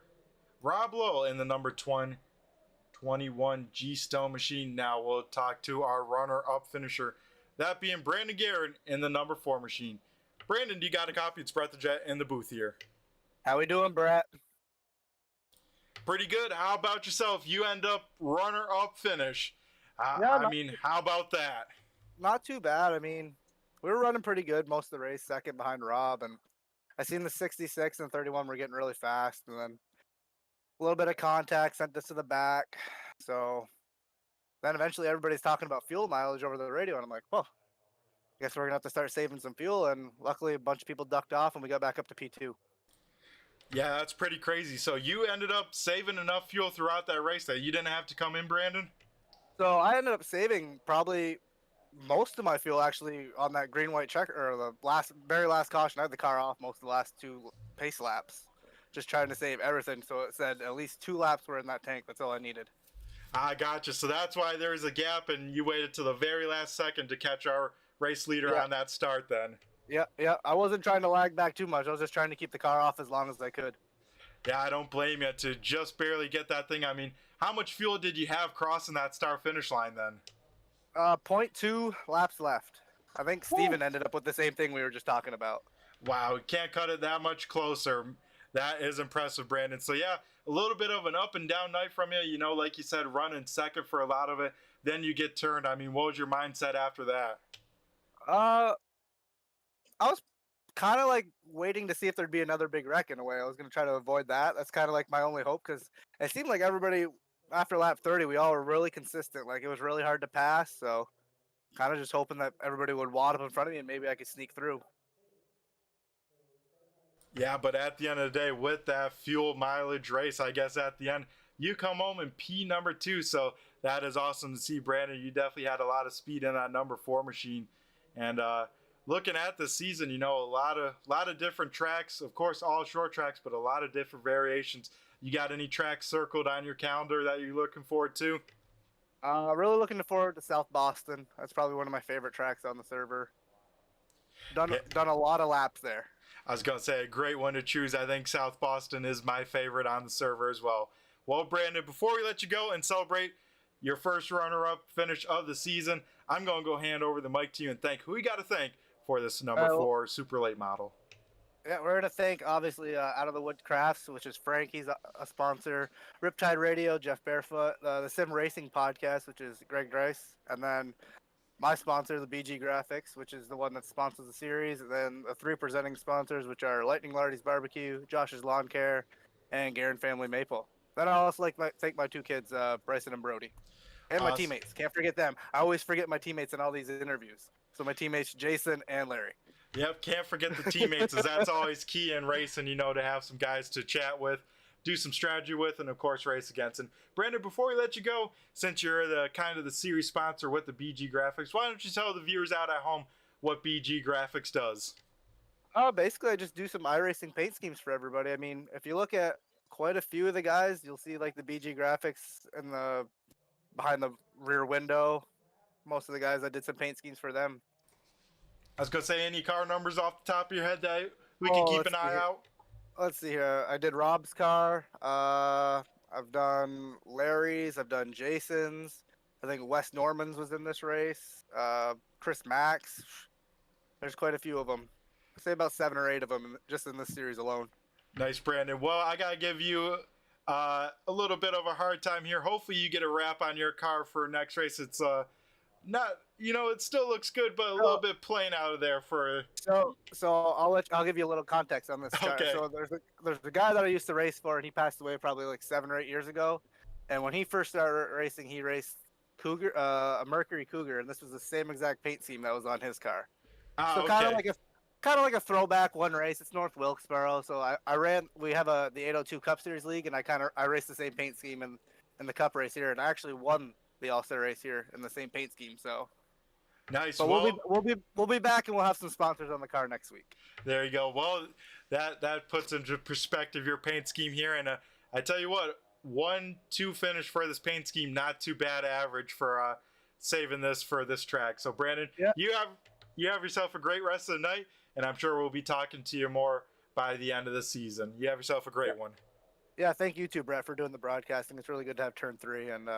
Rob Lowe, in the number 21 G-Stone machine. Now we'll talk to our runner-up finisher, that being Brandon Garrett in the number 4 machine. Brandon, you got a copy? It's Brett the Jet in the booth here. How we doing, Brett? Pretty good. How about yourself? You end up runner-up finish. How about that? Not too bad. I mean, we were running pretty good most of the race, second behind Rob, and I seen the 66 and 31 were getting really fast, and then a little bit of contact sent us to the back. So then eventually everybody's talking about fuel mileage over the radio, and I'm like, well, I guess we're going to have to start saving some fuel. And luckily a bunch of people ducked off, and we got back up to P2. Yeah, that's pretty crazy. So you ended up saving enough fuel throughout that race that you didn't have to come in, Brandon? So I ended up saving probably most of my fuel actually on that green-white checker, or the very last caution. I had the car off most of the last 2 pace laps, just trying to save everything. So it said at least 2 laps were in that tank. That's all I needed. I gotcha. So that's why there was a gap, and you waited to the very last second to catch our race leader on that start then. Yeah. I wasn't trying to lag back too much. I was just trying to keep the car off as long as I could. Yeah, I don't blame you to just barely get that thing. I mean, how much fuel did you have crossing that start-finish line then? 0.2 laps left. I think Steven ended up with the same thing we were just talking about. Wow, can't cut it that much closer. That is impressive, Brandon. So yeah, a little bit of an up and down night from you. You know, like you said, running second for a lot of it. Then you get turned. I mean, what was your mindset after that? I was kind of like waiting to see if there'd be another big wreck in a way. I was going to try to avoid that. That's kind of like my only hope, because it seemed like everybody after lap 30, we all were really consistent. Like it was really hard to pass. So kind of just hoping that everybody would wad up in front of me and maybe I could sneak through. Yeah, but at the end of the day, with that fuel mileage race, I guess at the end, you come home in P number 2. So that is awesome to see, Brandon. You definitely had a lot of speed in that number 4 machine. And looking at the season, you know, a lot of different tracks, of course, all short tracks, but a lot of different variations. You got any tracks circled on your calendar that you're looking forward to? Really looking forward to South Boston. That's probably one of my favorite tracks on the server. Done a lot of laps there. I was going to say, a great one to choose. I think South Boston is my favorite on the server as well. Well, Brandon, before we let you go and celebrate your first runner-up finish of the season, I'm going to go hand over the mic to you and thank who we got to thank for this number 4 super late model. Yeah, we're going to thank, obviously, Out of the Wood Crafts, which is Frankie's a sponsor, Riptide Radio, Jeff Barefoot, the Sim Racing Podcast, which is Greg Driass, and then my sponsor, the BG Graphix, which is the one that sponsors the series, and then the 3 presenting sponsors, which are Lightning Lardy's Barbecue, Josh's Lawn Care, and Guerin Family Maple. Then I also like thank my 2 kids, Bryson and Brody, and my teammates. Can't forget them. I always forget my teammates in all these interviews. So my teammates, Jason and Larry. Yep, can't forget the teammates, as that's always key in racing, you know, to have some guys to chat with, do some strategy with, and of course race against. And Brandon, before we let you go, since you're the kind of the series sponsor with the BG Graphix, why don't you tell the viewers out at home what BG Graphix does? Basically, I just do some iRacing paint schemes for everybody. I mean, if you look at quite a few of the guys, you'll see like the BG Graphix in the behind the rear window. Most of the guys, I did some paint schemes for them. I was going to say, any car numbers off the top of your head that we can keep an eye out? Let's see here. I did Rob's car. I've done Larry's. I've done Jason's. I think Wes Norman's was in this race. Chris Max. There's quite a few of them. I'd say about 7 or 8 of them just in this series alone. Nice, Brandon. Well, I got to give you a little bit of a hard time here. Hopefully you get a wrap on your car for next race. It's not, you know, it still looks good, but a little bit plain out of there for. So I'll give you a little context on this car. Okay. So there's a guy that I used to race for, and he passed away probably like 7 or 8 years ago. And when he first started racing, he raced Cougar, a Mercury Cougar, and this was the same exact paint scheme that was on his car. So Okay. kind of like a throwback one race. It's North Wilkesboro, so we have the 802 Cup Series League, and I raced the same paint scheme in the Cup race here, and I actually won the All-Star race here in the same paint scheme. So nice. But we'll be back, and we'll have some sponsors on the car next week. There you go. Well, that puts into perspective your paint scheme here, and I tell you what, 1-2 finish for this paint scheme, not too bad average for saving this for this track. So Brandon, you have yourself a great rest of the night, and I'm sure we'll be talking to you more by the end of the season. You have yourself a great one. Yeah, thank you too, Brett, for doing the broadcasting. It's really good to have turn 3, and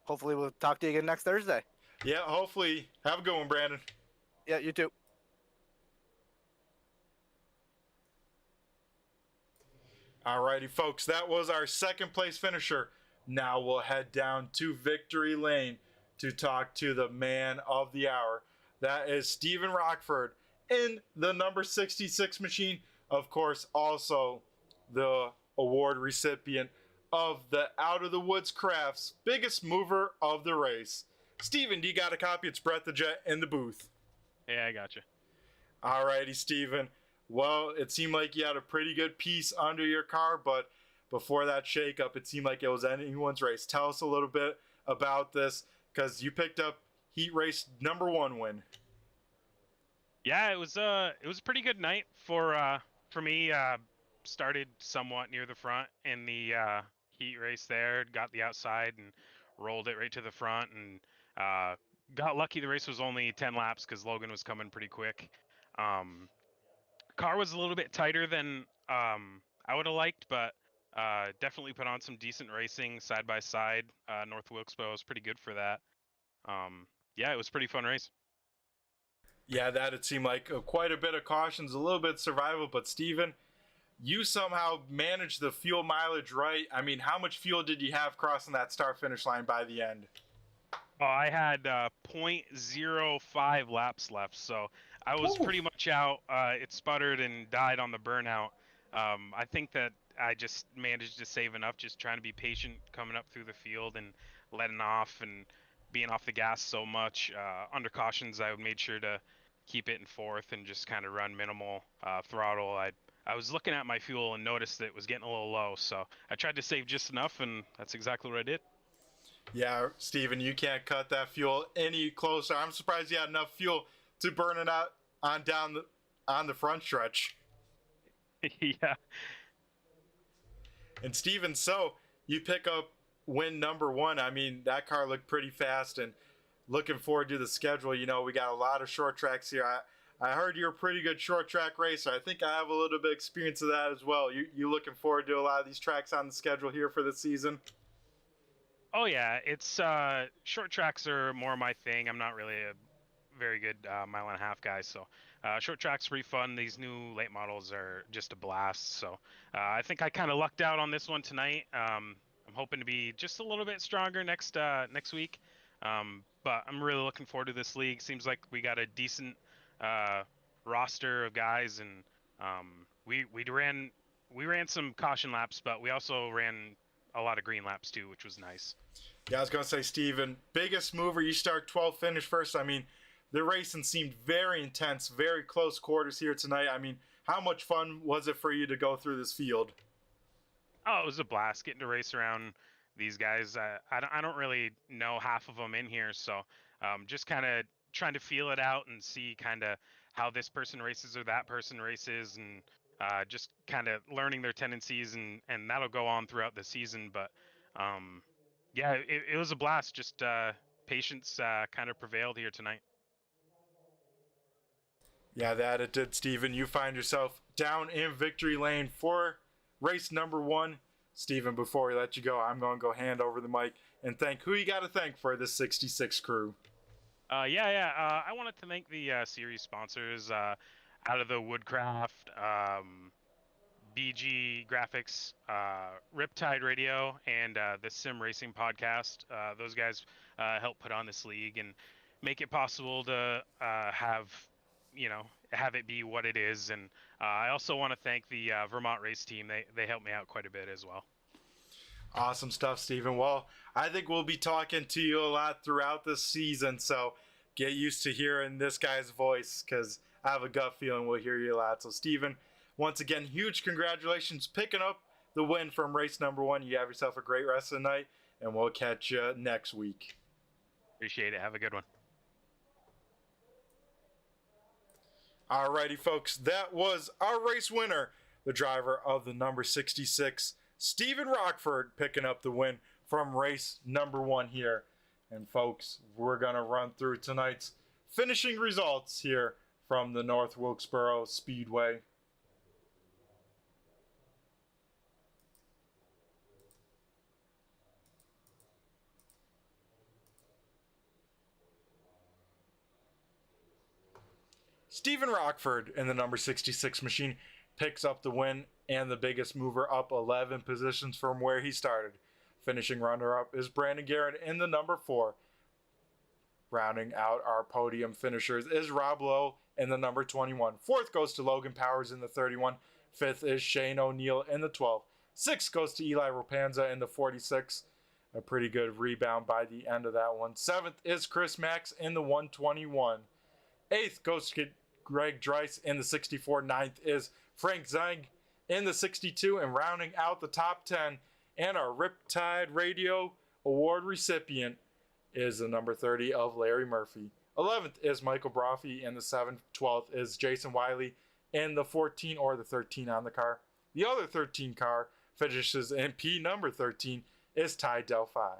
hopefully we'll talk to you again next Thursday. Yeah, hopefully. Have a good one, Brandon. Yeah, you too. Alrighty, folks, that was our second place finisher. Now we'll head down to Victory Lane to talk to the man of the hour. That is Stephen Rockford in the number 66 machine. Of course, also the award recipient of the Out of the Woods Crafts biggest mover of the race. Steven, do you got a copy? It's Brett the Jet in the booth. Yeah, I got you. Alrighty, Steven. Well, it seemed like you had a pretty good piece under your car, but before that shakeup, it seemed like it was anyone's race. Tell us a little bit about this, because you picked up heat race number 1 win. Yeah, it was a pretty good night for me. started somewhat near the front in the heat race there, got the outside and rolled it right to the front, and got lucky. The race was only 10 laps because Logan was coming pretty quick. Car was a little bit tighter than I would have liked, but definitely put on some decent racing side by side. North Wilkesboro was pretty good for that. Yeah, it was a pretty fun race. Yeah, that it seemed like quite a bit of cautions, a little bit survival, but Steven, you somehow managed the fuel mileage right. I mean, how much fuel did you have crossing that start-finish line by the end? Oh, I had 0.05 laps left, so I was pretty much out. It sputtered and died on the burnout. I think that I just managed to save enough, just trying to be patient coming up through the field and letting off and being off the gas so much. Under cautions, I made sure to keep it in fourth and just kind of run minimal throttle. I was looking at my fuel and noticed that it was getting a little low, so I tried to save just enough, and that's exactly what I did. Yeah, Steven, you can't cut that fuel any closer. I'm surprised you had enough fuel to burn it out on the front stretch. Yeah. And Steven, so you pick up win number 1. I mean, that car looked pretty fast, and looking forward to the schedule. You know, we got a lot of short tracks here. I heard you're a pretty good short track racer. I think I have a little bit of experience of that as well. You looking forward to a lot of these tracks on the schedule here for the season? Oh yeah, it's short tracks are more my thing. I'm not really a very good mile and a half guy, so short tracks are pretty fun. These new late models are just a blast. So I think I kind of lucked out on this one tonight. I'm hoping to be just a little bit stronger next week. But I'm really looking forward to this league. Seems like we got a decent roster of guys, and we ran some caution laps, but we also ran a lot of green laps too, which was nice. Yeah, I was gonna say, Steven, biggest mover. You start 12th, finish first. I mean, the racing seemed very intense, very close quarters here tonight. I mean, how much fun was it for you to go through this field? Oh, it was a blast getting to race around these guys. I don't really know half of them in here, so just kind of trying to feel it out and see kind of how this person races or that person races, and just kind of learning their tendencies, and that'll go on throughout the season. But yeah, it was a blast. Just patience kind of prevailed here tonight. Yeah, that it did, Steven. You find yourself down in victory lane for race number 1. Steven, before we let you go, I'm going to go hand over the mic and thank who you got to thank for this 66 crew. I wanted to thank the series sponsors, out of the Woodcraft, BG Graphix, Riptide Radio, and the Sim Racing Podcast. Those guys help put on this league and make it possible to have it be what it is. And I also want to thank the Vermont race team. They helped me out quite a bit as well. Awesome stuff, Steven. Well, I think we'll be talking to you a lot throughout this season, so get used to hearing this guy's voice, because I have a gut feeling we'll hear you a lot. So, Steven, once again, huge congratulations picking up the win from race number 1. You have yourself a great rest of the night, and we'll catch you next week. Appreciate it. Have a good one. Alrighty, folks, that was our race winner, the driver of the number 66, Steven Rockford, picking up the win from race number 1 here. And folks, we're going to run through tonight's finishing results here from the North Wilkesboro Speedway. Steven Rockford in the number 66 machine picks up the win and the biggest mover, up 11 positions from where he started. Finishing runner-up is Brandon Garrett in the number 4. Rounding out our podium finishers is Rob Lowe in the number 21. 4th goes to Logan Powers in the 31. 5th is Shane O'Neill in the 12. 6th goes to Eli Rapanza in the 46. A pretty good rebound by the end of that one. 7th is Chris Max in the 121. 8th goes to Greg Driass in the 64. 9th is Frank Zeng in the 62. And rounding out the top 10 and our Riptide Radio Award recipient is the number 30 of Larry Murphy. 11th is Michael Brophy in the 7th. 12th is Jason Wiley in the 14, or the 13 on the car. The other 13 car finishes in P number 13 is Ty Delphi.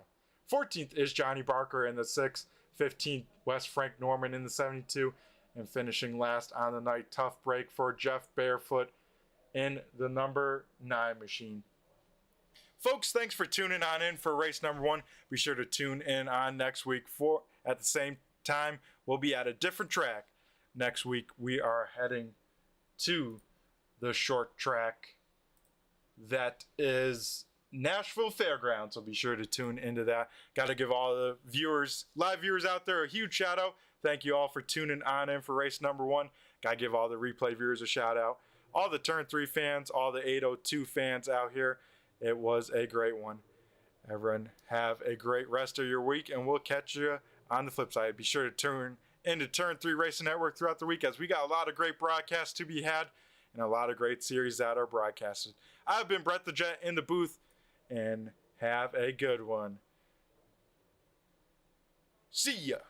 14th is Johnny Barker in the 6. 15th, Wes Frank Norman in the 72. And finishing last on the night, tough break for Jeff Barefoot in the number 9 machine. Folks, thanks for tuning on in for race number 1. Be sure to tune in on next week for at the same time. We'll be at a different track. Next week, we are heading to the short track that is Nashville Fairgrounds, so be sure to tune into that. Got to give all the viewers, live viewers out there, a huge shout out. Thank you all for tuning on in for race number 1. Got to give all the replay viewers a shout out. All the Turn 3 fans, all the 802 fans out here. It was a great one. Everyone have a great rest of your week, and we'll catch you on the flip side. Be sure to tune into Turn 3 Racing Network throughout the week, as we got a lot of great broadcasts to be had and a lot of great series that are broadcasted. I've been Brett the Jet in the booth, and have a good one. See ya.